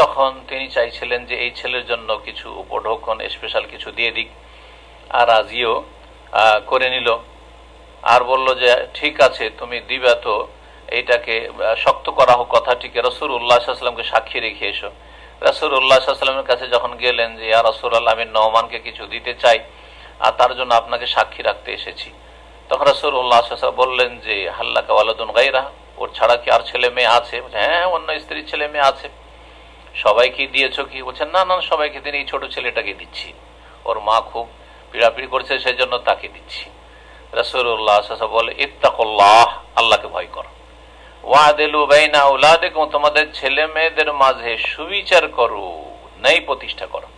তখন তিনি চাইছিলেন যে এই ছেলের জন্য কিছু উপঢৌকন, স্পেশাল কিছু দিয়ে দিক, আর রাজিও করে নিল। আর বলল যে ঠিক আছে তুমি দিবা, তো এইটাকে শক্ত করা হোক কথাটিকে। রাসূলুল্লাহ সাল্লাল্লাহু আলাইহি ওয়াসাল্লামকে সাক্ষী রেখে এসো। রাসূলুল্লাহ সাল্লাল্লাহু আলাইহি ওয়াসাল্লামের কাছে যখন গেলেন যে ইয়া রাসূলুল্লাহ, আমি নোমানকে কিছু দিতে চাই আর তার জন্য আপনাকে সাক্ষী রাখতে এসেছি, তখন রাসূলুল্লাহ সাল্লাল্লাহু আলাইহি ওয়াসাল্লাম বললেন যে হাল্লাকা ওয়ালাদুন গায়রা, ওর ছাড়া কি আর ছেলে মেয়ে আছে? হ্যাঁ, অন্য স্ত্রী ছেলে মেয়ে আছে। সবাইকে দিয়েছ কি? বলছেন না না, সবাইকে দিন, এই ছোট ছেলেটাকে দিচ্ছি, ওর মা খুব পীড়াপিড়ি করছে সেই জন্য তাকে দিচ্ছি। রাসূলুল্লাহ সাল্লাল্লাহু আলাইহি ওয়াসাল্লাম বলে ইত্তাকুল্লাহ, আল্লাহকে ভয় করো, ওয়াদিলু বাইনা আওলাদিকুম, তোমাদের ছেলে মেয়েদের মাঝে সুবিচার করো, ন্যায় প্রতিষ্ঠা করো।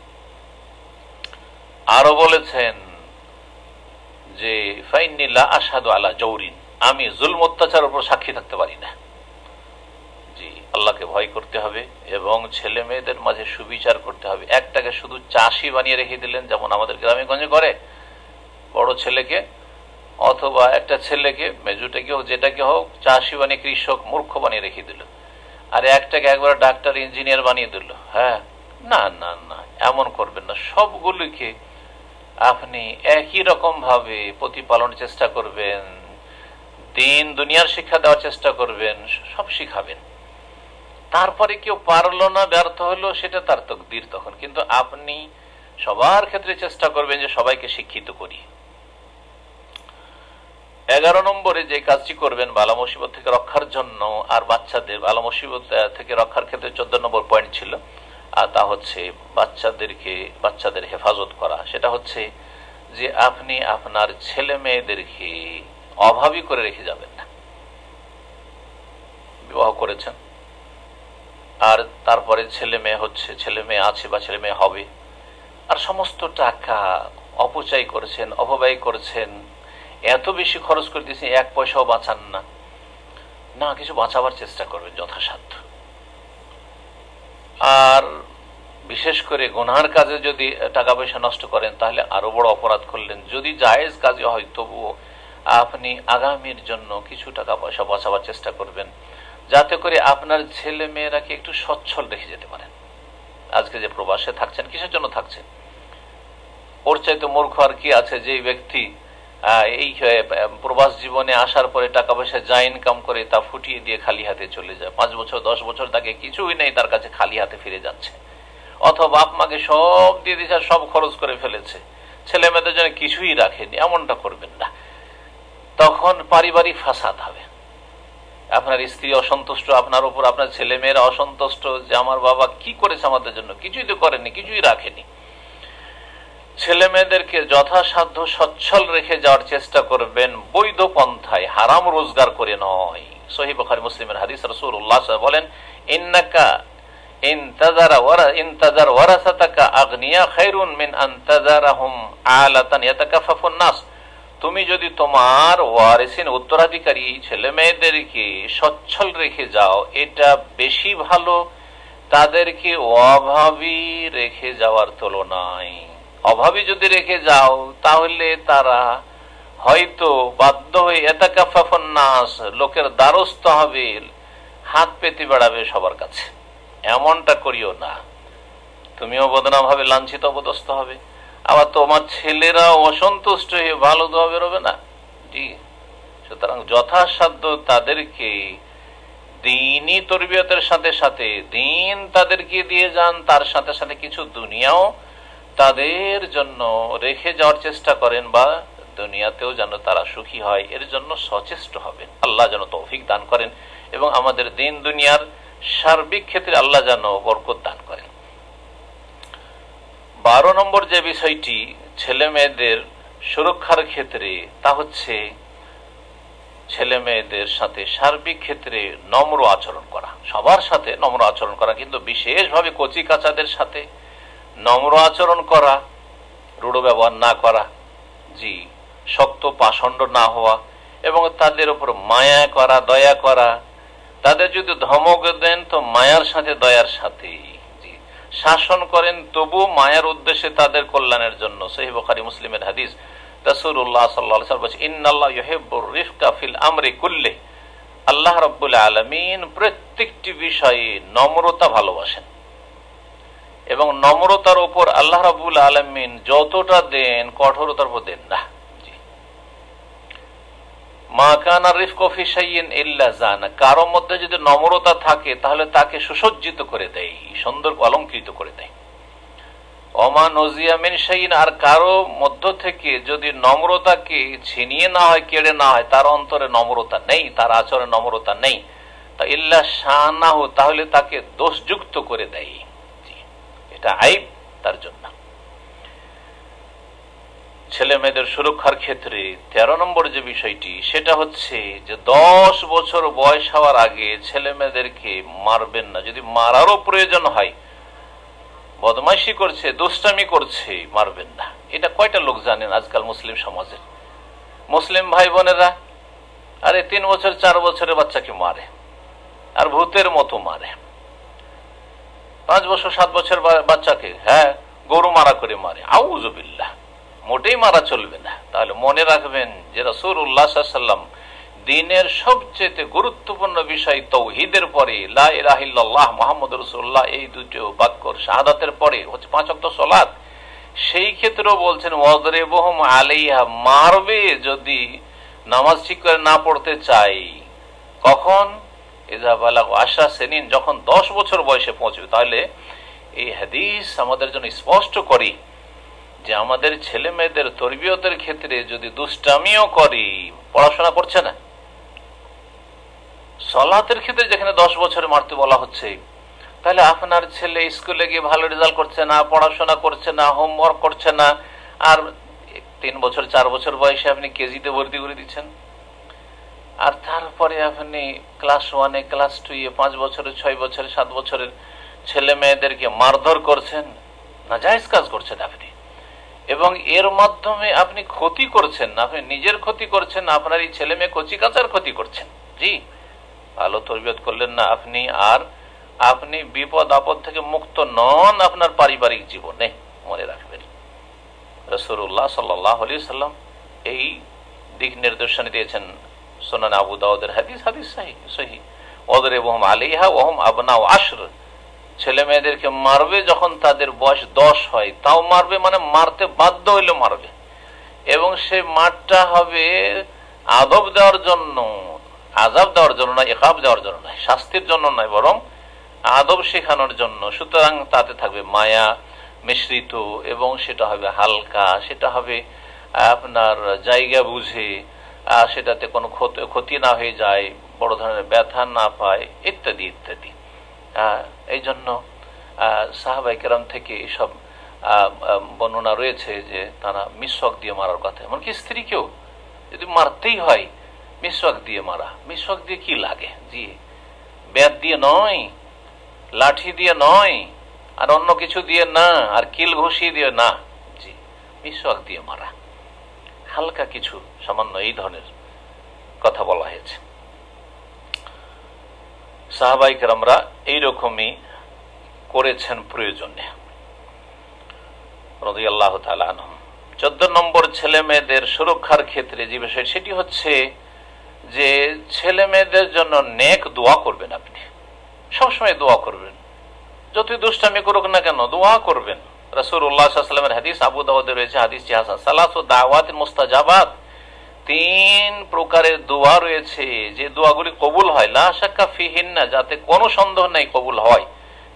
আরো বলেছেন যে ফাইন্নী লা আশহাদু আলা জাওরিন, আমি জুলম অত্যাচারের উপর সাক্ষী থাকতে পারি না। জি, আল্লাহকে ভয় করতে হবে এবং ছেলে মেয়েদের মাঝে সুবিচার করতে হবে। একটাকে শুধু চাষি বানিয়ে রেখে দিলেন, যেমন আমাদের গ্রামে গঞ্জে করে, বড় ছেলেকে অথবা একটা ছেলেকে, মেজুটাকে হোক যেটাকে হোক, চাষি বানিয়ে, কৃষক, মূর্খ বানিয়ে রেখে দিল, আর একটাকে একবার ডাক্তার ইঞ্জিনিয়ার বানিয়ে দিল। হ্যাঁ, না না না, এমন করবেন না। সবগুলিকে আপনি একই রকম ভাবে প্রতিপালনের চেষ্টা করবেন, দিন দুনিয়ার শিক্ষা দেওয়ার চেষ্টা করবেন, সব শিখাবেন। তারপরে কেউ পারলো না, ব্যর্থ হলো, সেটা তার তকদির তখন, কিন্তু আপনি সবার ক্ষেত্রে চেষ্টা করবেন যে সবাইকে শিক্ষিত করি। 11 নম্বরে যে কাজটি করবেন বালা মুসিবত থেকে রক্ষার জন্য, আর বাচ্চাদের বালা মুসিবত থেকে রক্ষার ক্ষেত্রে 14 নম্বর পয়েন্ট ছিল, আর তা হচ্ছে বাচ্চাদের হেফাজত করা। সেটা হচ্ছে যে আপনি আপনার ছেলে মেয়েদেরকে অভাবী করে রেখে যাবেন না। বিবাহ করেছেন আর তারপরে ছেলে মেয়ে আছে বা ছেলে মেয়ে হবে, আর সমস্ত টাকা অপচয় করেছেন, অপব্যয় করেছেন, এত বেশি খরচ করে দিয়েছেন, 1 পয়সাও বাঁচান না। না, কিছু বাঁচাবার চেষ্টা করবেন যথাসাধ্য। আর বিশেষ করে গুনাহের কাজে যদি টাকা পয়সা নষ্ট করেন তাহলে আরো বড় অপরাধ করলেন। যদি জায়েজ কাজে হয় তবুও আপনি আগামীর জন্য কিছু টাকা পয়সা বাঁচাবার চেষ্টা করবেন, যাতে করে আপনার ছেলে মেয়েরাকে একটু সচ্ছল রেখে যেতে পারেন। আজকে যে প্রবাসে থাকছেন, কিসের জন্য থাকছেন? ওর চাইতে মূর্খ আর কি আছে যে ব্যক্তি এই প্রবাস জীবনে আসার পরে টাকা পয়সা যা ইনকাম করে তা ফুটিয়ে দিয়ে খালি হাতে চলে যায়। 5 বছর 10 বছর তাকে কিছুই নেই, তার কাছে খালি হাতে ফিরে যাচ্ছে। অথবা বাপ মাকে সব দিয়ে দিয়েছে, সব খরচ করে ফেলেছে, ছেলে মেয়েদের জন্য কিছুই রাখেনি। এমনটা করবেন না, তখন পারিবারিক ফাসাদ হবে। আপনার স্ত্রী অসন্তুষ্ট আপনার উপর, আপনার ছেলে মেয়েরা অসন্তুষ্ট যে আমার বাবা কি করেছে আমাদের জন্য, কিছুই তো করেনি, কিছুই রাখেনি। ছেলে মেয়েদেরকে যথাসাধ্য সচ্ছল রেখে যাওয়ার চেষ্টা করবেন, বৈধ পন্থায়, হারাম রোজগার করে নয়। সহিহ বুখারী মুসলিমের হাদিস, রাসূলুল্লাহ সাল্লাল্লাহু আলাইহি ওয়াসাল্লাম বলেন ইন্নাকা ইনতাজার ওয়ারাসাতাকা আগনিয়া খায়রুন মিন আন তাজারাহুম আলাতান ইয়াতাকাফাফুন নাস। তুমি যদি তোমার ওয়ারিসিন উত্তরাধিকারী ছেলে মেয়েদেরকে সচ্ছল রেখে যাও এটা বেশি ভালো তাদেরকে অভাবী রেখে যাওয়ার তুলনায়। অভাবী যদি রেখে যাও তাহলে তারা হয়তো বাধ্য হয়ে ইয়াতাকাফাফুন নাস, লোকের দ্বারস্থ হবে, হাত পেতে বেড়াবে সবার কাছে। এমনটা করিও না, তুমিও বদনাম হবে, লাঞ্ছিত অপদস্থ হবে, আবার তোমার ছেলেরা অসন্তুষ্ট হয়ে ভালো দোয়া বেরোবে না। জি, সুতরাং যথাসাধ্য তাদেরকে দ্বীনি তরবিয়তের সাথে সাথে দিন তাদেরকে দিয়ে যান, তার সাথে সাথে কিছু দুনিয়াও তাদের জন্য রেখে যাওয়ার চেষ্টা করেন, বা দুনিয়াতেও যেন তারা সুখী হয় এর জন্য সচেষ্ট হবেন। আল্লাহ যেন তৌফিক দান করেন এবং আমাদের দিন দুনিয়ার সার্বিক ক্ষেত্রে আল্লাহ যেন বরকত দান করেন। 12 নম্বর যে বিষয়টি ছেলে মেয়েদের সুরক্ষার ক্ষেত্রে, তা হচ্ছে ছেলে মেয়েদের সাথে সার্বিক ক্ষেত্রে নম্র আচরণ করা। সবার সাথে নম্র আচরণ করা, কিন্তু বিশেষভাবে কচি কাচাদের সাথে নম্র আচরণ করা, রূঢ় ব্যবহার না করা, জি, শক্ত পাষণ্ড না হওয়া, এবং তাদের উপর মায়া করা, দয়া করা। তাদের যদি ধমক দেন তো মায়ার সাথে দয়ার সাথে, জি, শাসন করেন তবু মায়ার উদ্দেশ্যে তাদের কল্যাণের জন্য। সহিহ বুখারী মুসলিমের হাদিস, রাসূলুল্লাহ সাল্লাল্লাহু আলাইহি ওয়াসাল্লাম বলেছেন, ইন্নাল্লাহ ইউহিব্বুর রিফকা ফিল আমরি কুল্লি, আল্লাহ রাব্বুল আলামিন প্রত্যেকটি বিষয়ে নম্রতা ভালোবাসেন, এবং নম্রতার উপর আল্লাহ রাব্বুল আলামিন যতটা দেন কঠোরতার উপর দেন না। মা কানা রিফকু ফি শাইইন ইল্লা জানা, কারো মধ্যে যদি নম্রতা থাকে তাহলে তাকে সুসজ্জিত করে দেয়, সুন্দর অলংকৃত করে দেয়। ওমা নজিয়া মিন শাইইন, আর কারো মধ্য থেকে যদি নম্রতাকে ছিনিয়ে না হয়, কেড়ে না হয়, তার অন্তরে নম্রতা নেই, তার আচরণে নম্রতা নেই, তা ইল্লা শানাহু, তাহলে তাকে দোষযুক্ত করে দেয়। এটা আইব তার জন্য। ছেলে মেয়েদের সুরক্ষার ক্ষেত্রে 13 নম্বর যে বিষয়টি, সেটা হচ্ছে যে 10 বছর বয়স হওয়ার আগে ছেলে মেয়েদেরকে মারবেন না। যদি মারারও প্রয়োজন হয়, বদমাইশি করছে, দুষ্টামি করছে, মারবেন না। এটা কয়টা লোক জানেন আজকাল মুসলিম সমাজের? মুসলিম ভাই বোনেরা আরে 3 বছর 4 বছরের বাচ্চাকে মারে, আর ভূতের মতো মারে। 5 বছর 7 বছর বাচ্চাকে গরু মারা করে মারে। আউযুবিল্লাহ, মোটেই মারা চলবে না। তাহলে মনে রাখবেন যে রাসূলুল্লাহ সাল্লাল্লাহু আলাইহি ওয়াসাল্লাম দ্বীনের সবচেয়ে গুরুত্বপূর্ণ বিষয় তাওহীদের পরে, লা ইলাহা ইল্লাল্লাহ মুহাম্মাদুর রাসূলুল্লাহ, এই দুটো বাক্যর শাহাদাতের পরে হচ্ছে 5 ওয়াক্ত সালাত। সেই ক্ষেত্রেও বলছেন ওয়াদরিবুহুম আলাইহা, মারবে যদি নামাজ ঠিক করে না পড়তে চাই। কখন? ইযা বালাগা 10 সিনিন, যখন 10 বছর বয়সে পৌঁছবে। তাহলে এই হাদিস আমাদের জন্য স্পষ্ট করি যে আমাদের ছেলে মেয়েদের তরবিয়তের ক্ষেত্রে যদি দুষ্টামিও করি, পড়াশোনা করছে না, সালাতের ক্ষেত্রে যেখানে 10 বছরে মারতে বলা হচ্ছে, তাহলে আপনার ছেলে স্কুলে গিয়ে ভালো রেজাল্ট করছে না, পড়াশোনা করছে না, হোমওয়ার্ক করছে না, আর 3 বছর 4 বছর বয়সে আপনি কেজিতে ভর্তি করে দিচ্ছেন, আর তারপরে আপনি ক্লাস 1-এ, ক্লাস 2-এ, 5 বছরের, 6 বছরের, 7 বছরের ছেলে মেয়েদেরকে মারধর করছেন, নাজায়েজ কাজ করছেন আপনি, এবং এর মাধ্যমে আপনি ক্ষতি করছেন না, আপনি নিজের ক্ষতি করছেন, আপনার এই ছেলে মেয়ে কচি কাচার ক্ষতি করছেন। জি, ভালো তরবিয়ত করলেন না আপনি, আর আপনি বিপদ আপদ থেকে মুক্ত নন আপনার পারিবারিক জীবনে। মনে রাখবেন রাসূলুল্লাহ সাল্লাল্লাহু আলাইহি ওয়াসাল্লাম এই দিক নির্দেশনা দিয়েছেন। সুনান আবু দাউদের হাদিস, হাদিস সহিহ, ওয়াদরিবুহুম আলাইহা ওয়া হুম আবনাউ 10, ছেলে মেয়েদেরকে মারবে যখন তাদের বয়স 10 হয়, তাও মারবে, মানে মারতে বাধ্য হইলে মারবে, এবং সে মারটা হবে আদব দেওয়ার জন্য, আযাব দেওয়ার জন্য নয়, ইকাব দেওয়ার জন্য নয়, শাস্তির জন্য নয়, বরং আদব শেখানোর জন্য। সুতরাং তাতে থাকবে মায়া মিশ্রিত, এবং সেটা হবে হালকা, সেটা হবে আপনার জায়গা বুঝে, সেটাতে কোনো ক্ষতি না হয়ে যায়, বড় ধরনের ব্যথা না পায়, ইত্যাদি ইত্যাদি। এই জন্য সাহাবায়ে কেরাম থেকে এইসব বর্ণনা রয়েছে যে তারা মিসওয়াক দিয়ে মারার কথা, এমনকি স্ত্রীকেও যদি মারতেই হয় মিসওয়াক দিয়ে মারা। মিসওয়াক দিয়ে কি লাগে? জি, বেত দিয়ে নয়, লাঠি দিয়ে নয়, আর অন্য কিছু দিয়ে না, আর কিল ঘুষি দিয়ে না, জি, মিসওয়াক দিয়ে মারা। হালকা কিছু সামান্য এই ধরনের কথা বলা হয়েছে। সাহাবায়ে কেরামরা এইরকমই করেছেন প্রয়োজনে রাদিয়াল্লাহু তাআলা আনহুম। 14 নম্বর ছেলে মেয়েদের সুরক্ষার ক্ষেত্রে যে বিষয়, সেটি হচ্ছে যে ছেলে মেয়েদের জন্য নেক দোয়া করবেন। আপনি সবসময় দোয়া করবেন, যতই দুষ্টামি করুক না কেন দোয়া করবেন। রাসূলুল্লাহ সাল্লাল্লাহু আলাইহি ওয়াসাল্লামের হাদিস, আবু দাউদে রয়েছে হাদিসটি হাসান, সালাসু দাওয়াতিন মুস্তাজাবাত, 3 প্রকারের দোয়া রয়েছে যে দোয়াগুলি কবুল হয়, লা শাক্কা ফিহিন্না, যাতে কোনো সন্দেহ নাই কবুল হয়।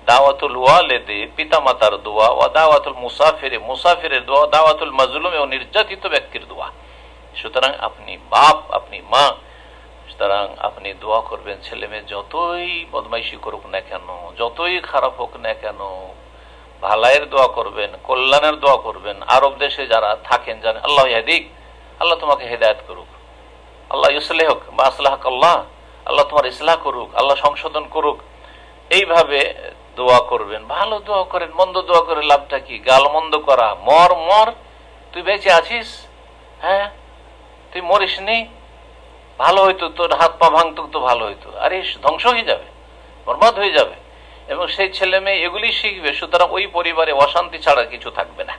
দাওয়াতুল ওয়ালিদে, পিতামাতার দোয়া, ওয়া দাওয়াতুল মুসাফিরে, মুসাফিরের দোয়া, দাওয়াতুল মাজলুমে, ও নির্যাতিত ব্যক্তির দোয়া। সুতরাং আপনি বাপ, আপনি মা, সুতরাং আপনি দোয়া করবেন ছেলে মেয়ে যতই বদমাইশি করুক না কেন, যতই খারাপ হোক না কেন, ভালাইয়ের দোয়া করবেন, কল্যাণের দোয়া করবেন। আরব দেশে যারা থাকেন জানেন, আল্লাহ ইয়াহদিক, আল্লাহ তোমাকে হেদায়েত করুক, আল্লাহ ইউসলিহুক বা আসলাহাক আল্লাহ, আল্লাহ তোমার ইসলাহ করুক, আল্লাহ সংশোধন করুক, এইভাবে দোয়া করবেন। ভালো দোয়া করেন, মন্দ দোয়া করে লাভটা কি? গাল মন্দ করা, মর মর, তুই বেঁচে আছিস, হ্যাঁ তুই মরিস নি, ভালো হইতো, তোর হাত পা ভাঙতুক তো ভালো হইতো, আরে ধ্বংস হয়ে যাবে, বরবাদ হয়ে যাবে। এবং সেই ছেলে মেয়ে এগুলি শিখবে, সুতরাং ওই পরিবারে অশান্তি ছাড়া কিছু থাকবে না।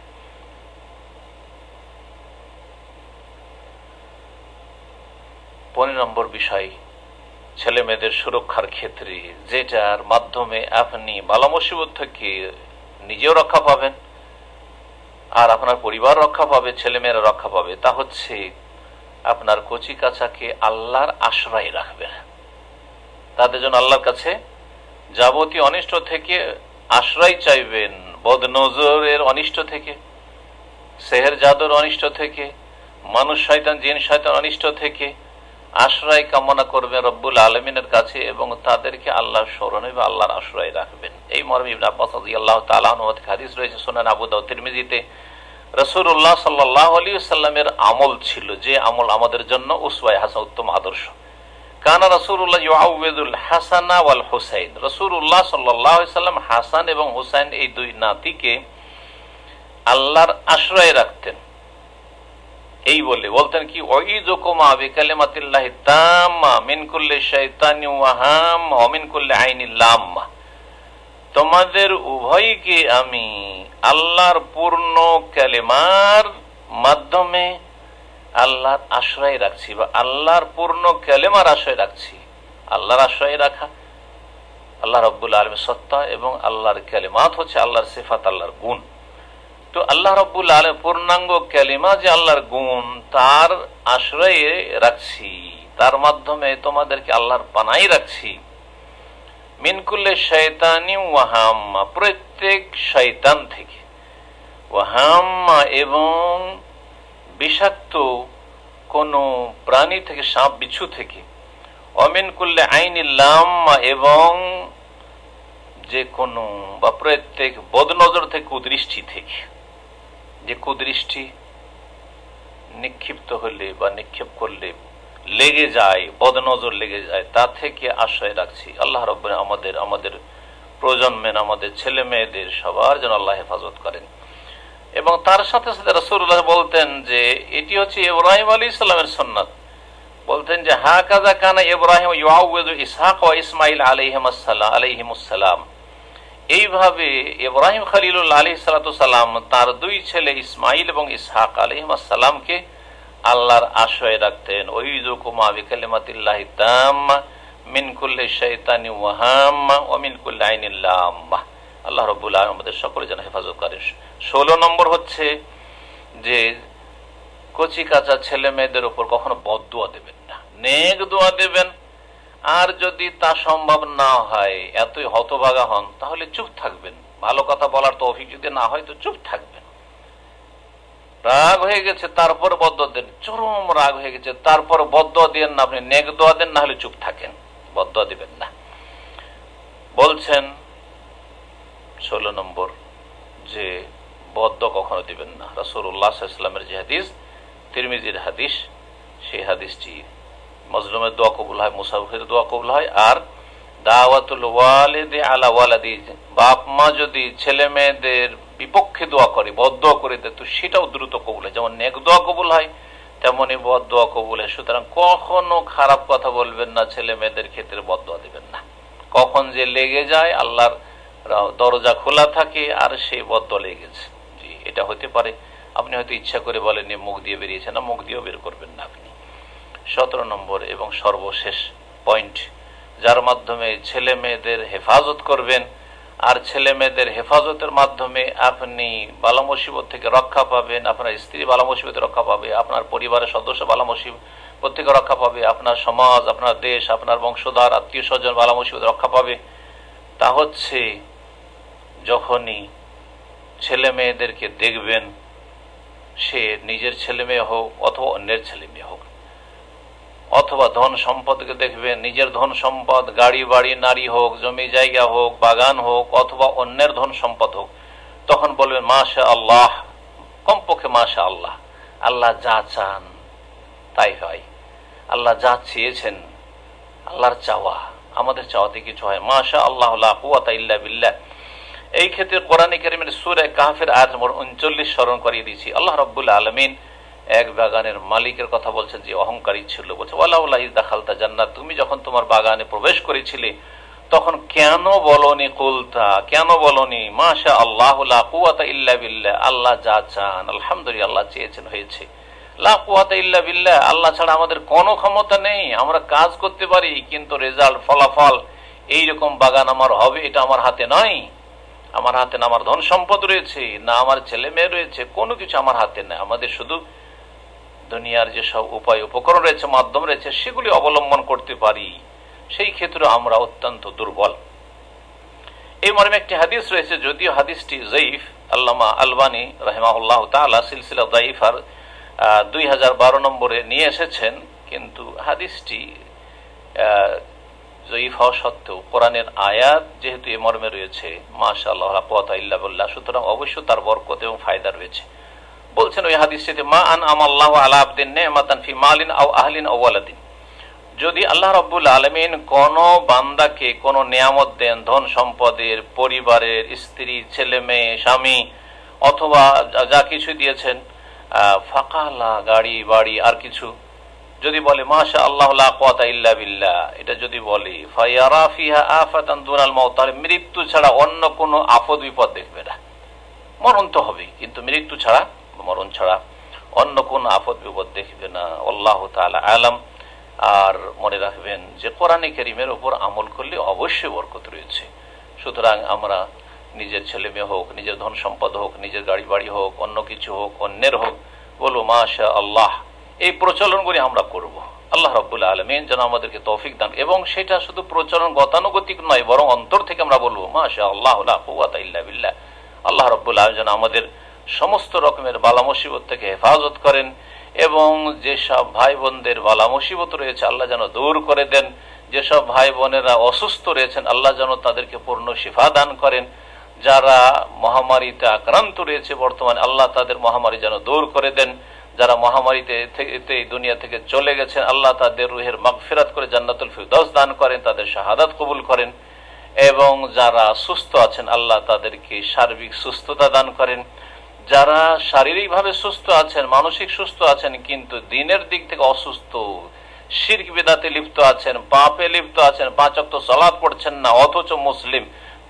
15 নম্বর বিষয় ছেলে মেয়েদের সুরক্ষার ক্ষেত্রে, যেটার মাধ্যমে আপনি বালা মুসিবত থেকে নিজেও রক্ষা পাবেন আর আপনার পরিবার রক্ষা পাবে, ছেলে মেয়েরা রক্ষা পাবে, তা হচ্ছে আপনার কচি কাচাকে আল্লাহর আশ্রয় রাখবেন। তাদের জন্য আল্লাহর কাছে যাবতীয় অনিষ্ট থেকে আশ্রয় চাইবেন, বদনজরের অনিষ্ট থেকে, সেহের জাদুর অনিষ্ট থেকে, মানুষ শয়তান জিন শয়তান অনিষ্ট থেকে আশ্রয় কামনা করবেন রব্বুল আলামিনের কাছে, এবং তাদেরকে আল্লাহর স্মরণে বা আল্লাহর আশ্রয় রাখবেন। এই মর্মে ইবনে আব্বাস রাদিয়াল্লাহু তাআলা আনহু থেকে হাদিস রয়েছে সুনান আবু দাউদ, তিরমিজিতে। রাসূলুল্লাহ সাল্লাল্লাহু আলাইহি ওয়াসাল্লামের আমল ছিল, যে আমল আমাদের জন্য উসওয়ায়ে হাসানাহ, উত্তম আদর্শ। কানা রাসূলুল্লাহ ইউআউযিদুল হাসানা ওয়াল হুসাইন, রাসূলুল্লাহ সাল্লাল্লাহু আলাইহি ওয়াসাল্লাম হাসান এবং হুসাইন এই দুই নাতিকে আল্লাহর আশ্রয় রাখতেন। এই বলতেন কি, ওয়াইযুকুমা বিকালিমাতিল্লাহি তাম্মা মিন কুল্লি শাইতানি ওয়া হাম্মা ওয়া মিন কুল্লি আইনিল লাম্মা, তোমাদের উভয়কে আমি আল্লাহর পূর্ণ কালেমার মাধ্যমে আল্লাহর আশ্রয় রাখছি, বা আল্লাহর পূর্ণ কালেমার আশ্রয় রাখছি। আল্লাহর আশ্রয় রাখা, আল্লাহ রাব্বুল আলামিন সত্তা, এবং আল্লাহর কালেমাত হচ্ছে আল্লাহর সিফাত, আল্লাহর গুণ। তো আল্লাহ রাব্বুল আলামিন পূর্ণাঙ্গ কালিমা যে আল্লাহর গুণ, তার আশ্রয়ে রাখছি, তার মাধ্যমে তোমাদেরকে আল্লাহর পানাই রাখছি। মিন কুল্লি শাইতানি ওয়া হাম্মা, প্রত্যেক শয়তান থেকে, ওয়া হাম্মা এবং বিষাক্ত কোন প্রাণী থেকে, সাপ বিচ্ছু থেকে, ওয়া মিন কুল্লি আইনিল লাম্মা এবং যে কোনো বা প্রত্যেক বদনজর থেকে, কুদৃষ্টি থেকে। যে কুদৃষ্টি নিক্ষিপ্ত হলে বা নিক্ষেপ করলে লেগে যায়, বদনজর লেগে যায়, তা থেকে আশ্রয় রাখছি। আল্লাহ রাব্বুল আমাদের প্রজন্মের, আমাদের ছেলে মেয়েদের সবার যেন আল্লাহ হেফাজত করেন। এবং তার সাথে সাথে রাসূলুল্লাহ বলতেন যে এটি হচ্ছে ইব্রাহিম আলাইহিস সালামের সুন্নাত। বলতেন যে হাকাযা কানা ইব্রাহিম ইউআউযু ইসহাক ওয়া ইসমাঈল আলাইহিমুস সালাম, এইভাবে ইব্রাহিম খলিলুল্লাহ আলাইহিস সালাতু সালাম তার দুই ছেলে ইসমাইল এবং ইসহাক আলাইহিমুস সালামকে আল্লাহর আশ্রয় রাখতেন। ওয়াইযুকুমা বিকালিমাতিল্লাহি তাম্মা মিন কুল্লি শাইতানি ওয়া হাম্মা ওয়া মিন কুল্লি আইনিল লাম্মা। আল্লাহ রাব্বুল আলামিন আমাদের সকলের যেন হেফাজত করেন। 16 নম্বর হচ্ছে যে কচি কাঁচা ছেলে মেয়েদের উপর কখনো বদদুয়া দেবেন না, নেক দোয়া দেবেন। আর যদি তা সম্ভব না হয়, এতই হতভাগা হন, তাহলে চুপ থাকবেন। ভালো কথা বলার তৌফিক যদি না হয় তো চুপ থাকবেন। রাগ হয়ে গেছে তারপর বদদুয়া দেন, চরম রাগ হয়ে গেছে তারপর বদদুয়া দেন না, আপনি নেক দোয়া দেন, না হলে চুপ থাকেন, বদদুয়া দিবেন না। বলছেন 16 নম্বর যে বদদুয়া কখনো দিবেন না। রাসূলুল্লাহ সাল্লাল্লাহু আলাইহি ওয়াসাল্লামের যে হাদিস, তিরমিজির হাদিস, সেই হাদিসটি মজলুমের দোয়া কবুল হয়, মুসাফিরের দোয়া কবুল হয়। আর দাওয়াতুল ওয়ালিদি আলা ওয়ালাদি, বাপ মা যদি ছেলে মেয়েদের বিপক্ষে দোয়া করে, বদদোয়া করে দেয়, তো সেটাও দ্রুত কবুল হয়। যেমন নেক দোয়া কবুল হয়, তেমনি বদদোয়া কবুল হয়। সুতরাং কখনো খারাপ কথা বলবেন না, ছেলে মেয়েদের ক্ষেত্রে বদদোয়া দিবেন না। কখন যে লেগে যায়, আল্লাহর দরজা খোলা থাকে আর সেই বদদোয়া লেগেছে, জি এটা হতে পারে। আপনি হয়তো ইচ্ছা করে বলেননি, মুখ দিয়ে বেরিয়েছে, না মুখ দিয়েও বের করবেন না আপনি। 17 নম্বর এবং সর্বশেষ পয়েন্ট, যার মাধ্যমে ছেলে মেয়েদের হেফাজত করবেন, আর ছেলে মেয়েদের হেফাজতের মাধ্যমে আপনি বালা মুসিবত থেকে রক্ষা পাবেন, আপনার স্ত্রী বালা মুসিবতে রক্ষা পাবে, আপনার পরিবারের সদস্য বালা মুসিবত থেকে রক্ষা পাবে, আপনার সমাজ, আপনার দেশ, আপনার বংশধর, আত্মীয় স্বজন বালা মুসিবতে রক্ষা পাবে। তা হচ্ছে যখনই ছেলে মেয়েদেরকে দেখবেন, সে নিজের ছেলে মেয়ে হোক অথবা অন্যের ছেলে মেয়ে হোক, অথবা ধন সম্পদকে দেখবেন, নিজের ধন সম্পদ, গাড়ি বাড়ি, নারী হোক, জমি জায়গা হোক, বাগান হোক, অথবা অন্যের ধন সম্পদ হোক, তখন বলবেন মাশা আল্লাহ, কমপক্ষে মাশা আল্লাহ। আল্লাহ যা চান তাই হয়, আল্লাহ যা চেয়েছেন, আল্লাহর চাওয়া, আমাদের চাওয়াতে কিছু হয়। মাশা আল্লাহ লা কুওয়াতা ইল্লা বিল্লাহ। এই ক্ষেত্রে কোরআন কারীমের সূরা কাহফের আয়াত নম্বর 39 স্মরণ করিয়ে দিয়েছি। আল্লাহ রাব্বুল আলামিন এক বাগানের মালিকের কথা বলছেন, যে অহংকারী ছিল, বলছে ওয়ালাউলা ইয দাখালতা জান্নাত, তুমি যখন তোমার বাগানে প্রবেশ করেছিলে তখন কেন বলনি কুলতা, কেন বলনি মাশা আল্লাহ লা কুওয়াতা ইল্লা বিল্লাহ, আল্লাহ যা চান আলহামদুলিল্লাহ, আল্লাহ চেয়েছেন হয়েছে। লা কুওয়াতা ইল্লা বিল্লাহ, আল্লাহ ছাড়া আমাদের কোনো ক্ষমতা নেই, আমরা কাজ করতে পারি কিন্তু রেজাল্ট, ফলাফল এইরকম বাগান আমার হবে এটা আমার হাতে নয়। আমার হাতে না আমার ধন সম্পদ রয়েছে, না আমার ছেলে মেয়ে রয়েছে, কোনো কিছু আমার হাতে নেই। আমাদের শুধু দুনিয়ার যেসব উপায় উপকরণ রয়েছে, মাধ্যম রয়েছে, সেগুলি অবলম্বন করতে পারি, সেই ক্ষেত্রে আমরা অত্যন্ত দুর্বল। এই মর্মে একটি হাদিস রয়েছে, যদিও হাদিসটি যঈফ, আল্লামা আলবানী রাহিমাহুল্লাহ তাআলা সিলসিলা যঈফার 2012 নম্বরে নিয়ে এসেছেন, কিন্তু হাদিসটি যঈফ হওয়া সত্ত্বেও কোরআনের আয়াত যেহেতু এ মর্মে রয়েছে মাশাআল্লাহ লা কুওয়াতা ইল্লা বিল্লাহ, সুতরাং অবশ্যই তার বরকত এবং ফায়দা রয়েছে। বলছেন ওই হাদিসটিতে, মা আনআমাল্লাহু আলা আবদিন নি'মাতান ফি মালিন আও আহলিন আও ওয়ালাদিন, যদি আল্লাহ রাব্বুল আলামিন কোন বান্দাকে কোন নিয়ামত দেন, ধন সম্পদের, পরিবারের, স্ত্রী, ছেলে মেয়ে, স্বামী, অথবা যা কিছু দিয়েছেন, ফাকালা, গাড়ি বাড়ি, আর কিছু, যদি বলে মাশা আল্লাহ লা কুওয়াতা ইল্লা বিল্লাহ, এটা যদি বলে, ফায়ারা ফিহা আফাতান দুনাল মাউত, মৃত্যু ছাড়া অন্য কোনো আপদ বিপদ দেখবে না। মরণ তো হবে, কিন্তু মৃত্যু ছাড়া, মরণ ছাড়া অন্য কোন আপদ বিপদ দেখবে না। আল্লাহু তাআলা আলাম। আর মনে রাখবেন যে কোরআনে কারীমের উপর আমল করলে অবশ্যই বরকত রয়েছে। সুতরাং আমরা নিজের ছেলে মেয়ে হোক, নিজের ধন সম্পদ হোক, নিজের গাড়ি বাড়ি হোক, অন্য কিছু হোক, অন্যের হোক, বলো মাশা আল্লাহ, এই প্রচলনগুলি আমরা করব। আল্লাহ রাব্বুল আলামিন যেন আমাদেরকে তৌফিক দান, এবং সেটা শুধু প্রচলন গতানুগতিক নয়, বরং অন্তর থেকে আমরা বলবো মাশা আল্লাহ লা কুওয়াতা ইল্লা বিল্লাহ। আল্লাহ রাব্বুল আলামিন যেন আমাদের সমস্ত রকমের বালা মুসিবত থেকে হেফাজত করেন, এবং যেসব ভাই বোনদের বালা মুসিবত রয়েছে আল্লাহ যেন দূর করে দেন, যেসব ভাই বোনেরা অসুস্থ রয়েছেন আল্লাহ যেন তাদেরকে পূর্ণ শিফা দান করেন, যারা মহামারীতে আক্রান্ত রয়েছে বর্তমানে আল্লাহ তাদের মহামারী যেন দূর করে দেন, যারা মহামারীতে এই দুনিয়া থেকে চলে গেছেন আল্লাহ তাদের রুহের মাগফিরাত করে জান্নাতুল ফিরদাউস দান করেন, তাদের শাহাদাত কবুল করেন, এবং যারা সুস্থ আছেন আল্লাহ তাদেরকে সার্বিক সুস্থতা দান করেন। যারা শারীরিকভাবে সুস্থ আছেন, মানসিক সুস্থ আছেন, কিন্তু দিনের দিক থেকে অসুস্থ, শিরক বিদআতে লিপ্ত আছেন, পাপে লিপ্ত আছেন, 5 ওয়াক্ত সালাত পড়ছেন না অথচ মুসলিম,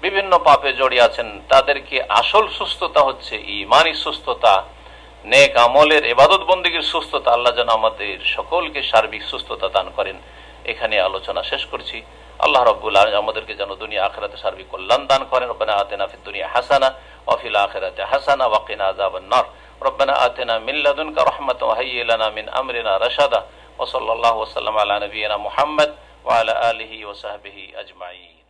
বিভিন্ন পাপে জড়িয়ে আছেন, তাদেরকে আসল সুস্থতা হচ্ছে ঈমানি সুস্থতা, নেক আমলের, ইবাদত বন্দেগীর সুস্থতা। আল্লাহ যেন আমাদের সকলকে সার্বিক সুস্থতা দান করেন। এখানে আলোচনা শেষ করছি। আল্লাহ রাব্বুল আলামিন আমাদেরকে যেন দুনিয়া আখিরাতে সার্বিক কল্যাণ দান করেন। রব্বানা আতিনা ফিদ দুনিয়া হাসানা ওয়া ফিল আখিরাতি হাসানা ওয়া কিনা আযাবান নার। রব্বানা আতিনা মিন লাদুনকা রাহমাতাও ওয়া হাইয়্ লানা মিন আমরিনা রাশাদা। ওয়া সাল্লাল্লাহু ওয়া সাল্লাম আলা নাবিয়িনা মুহাম্মদ ওয়া আলা আলিহি ওয়া সাহবিহি আজমাইন।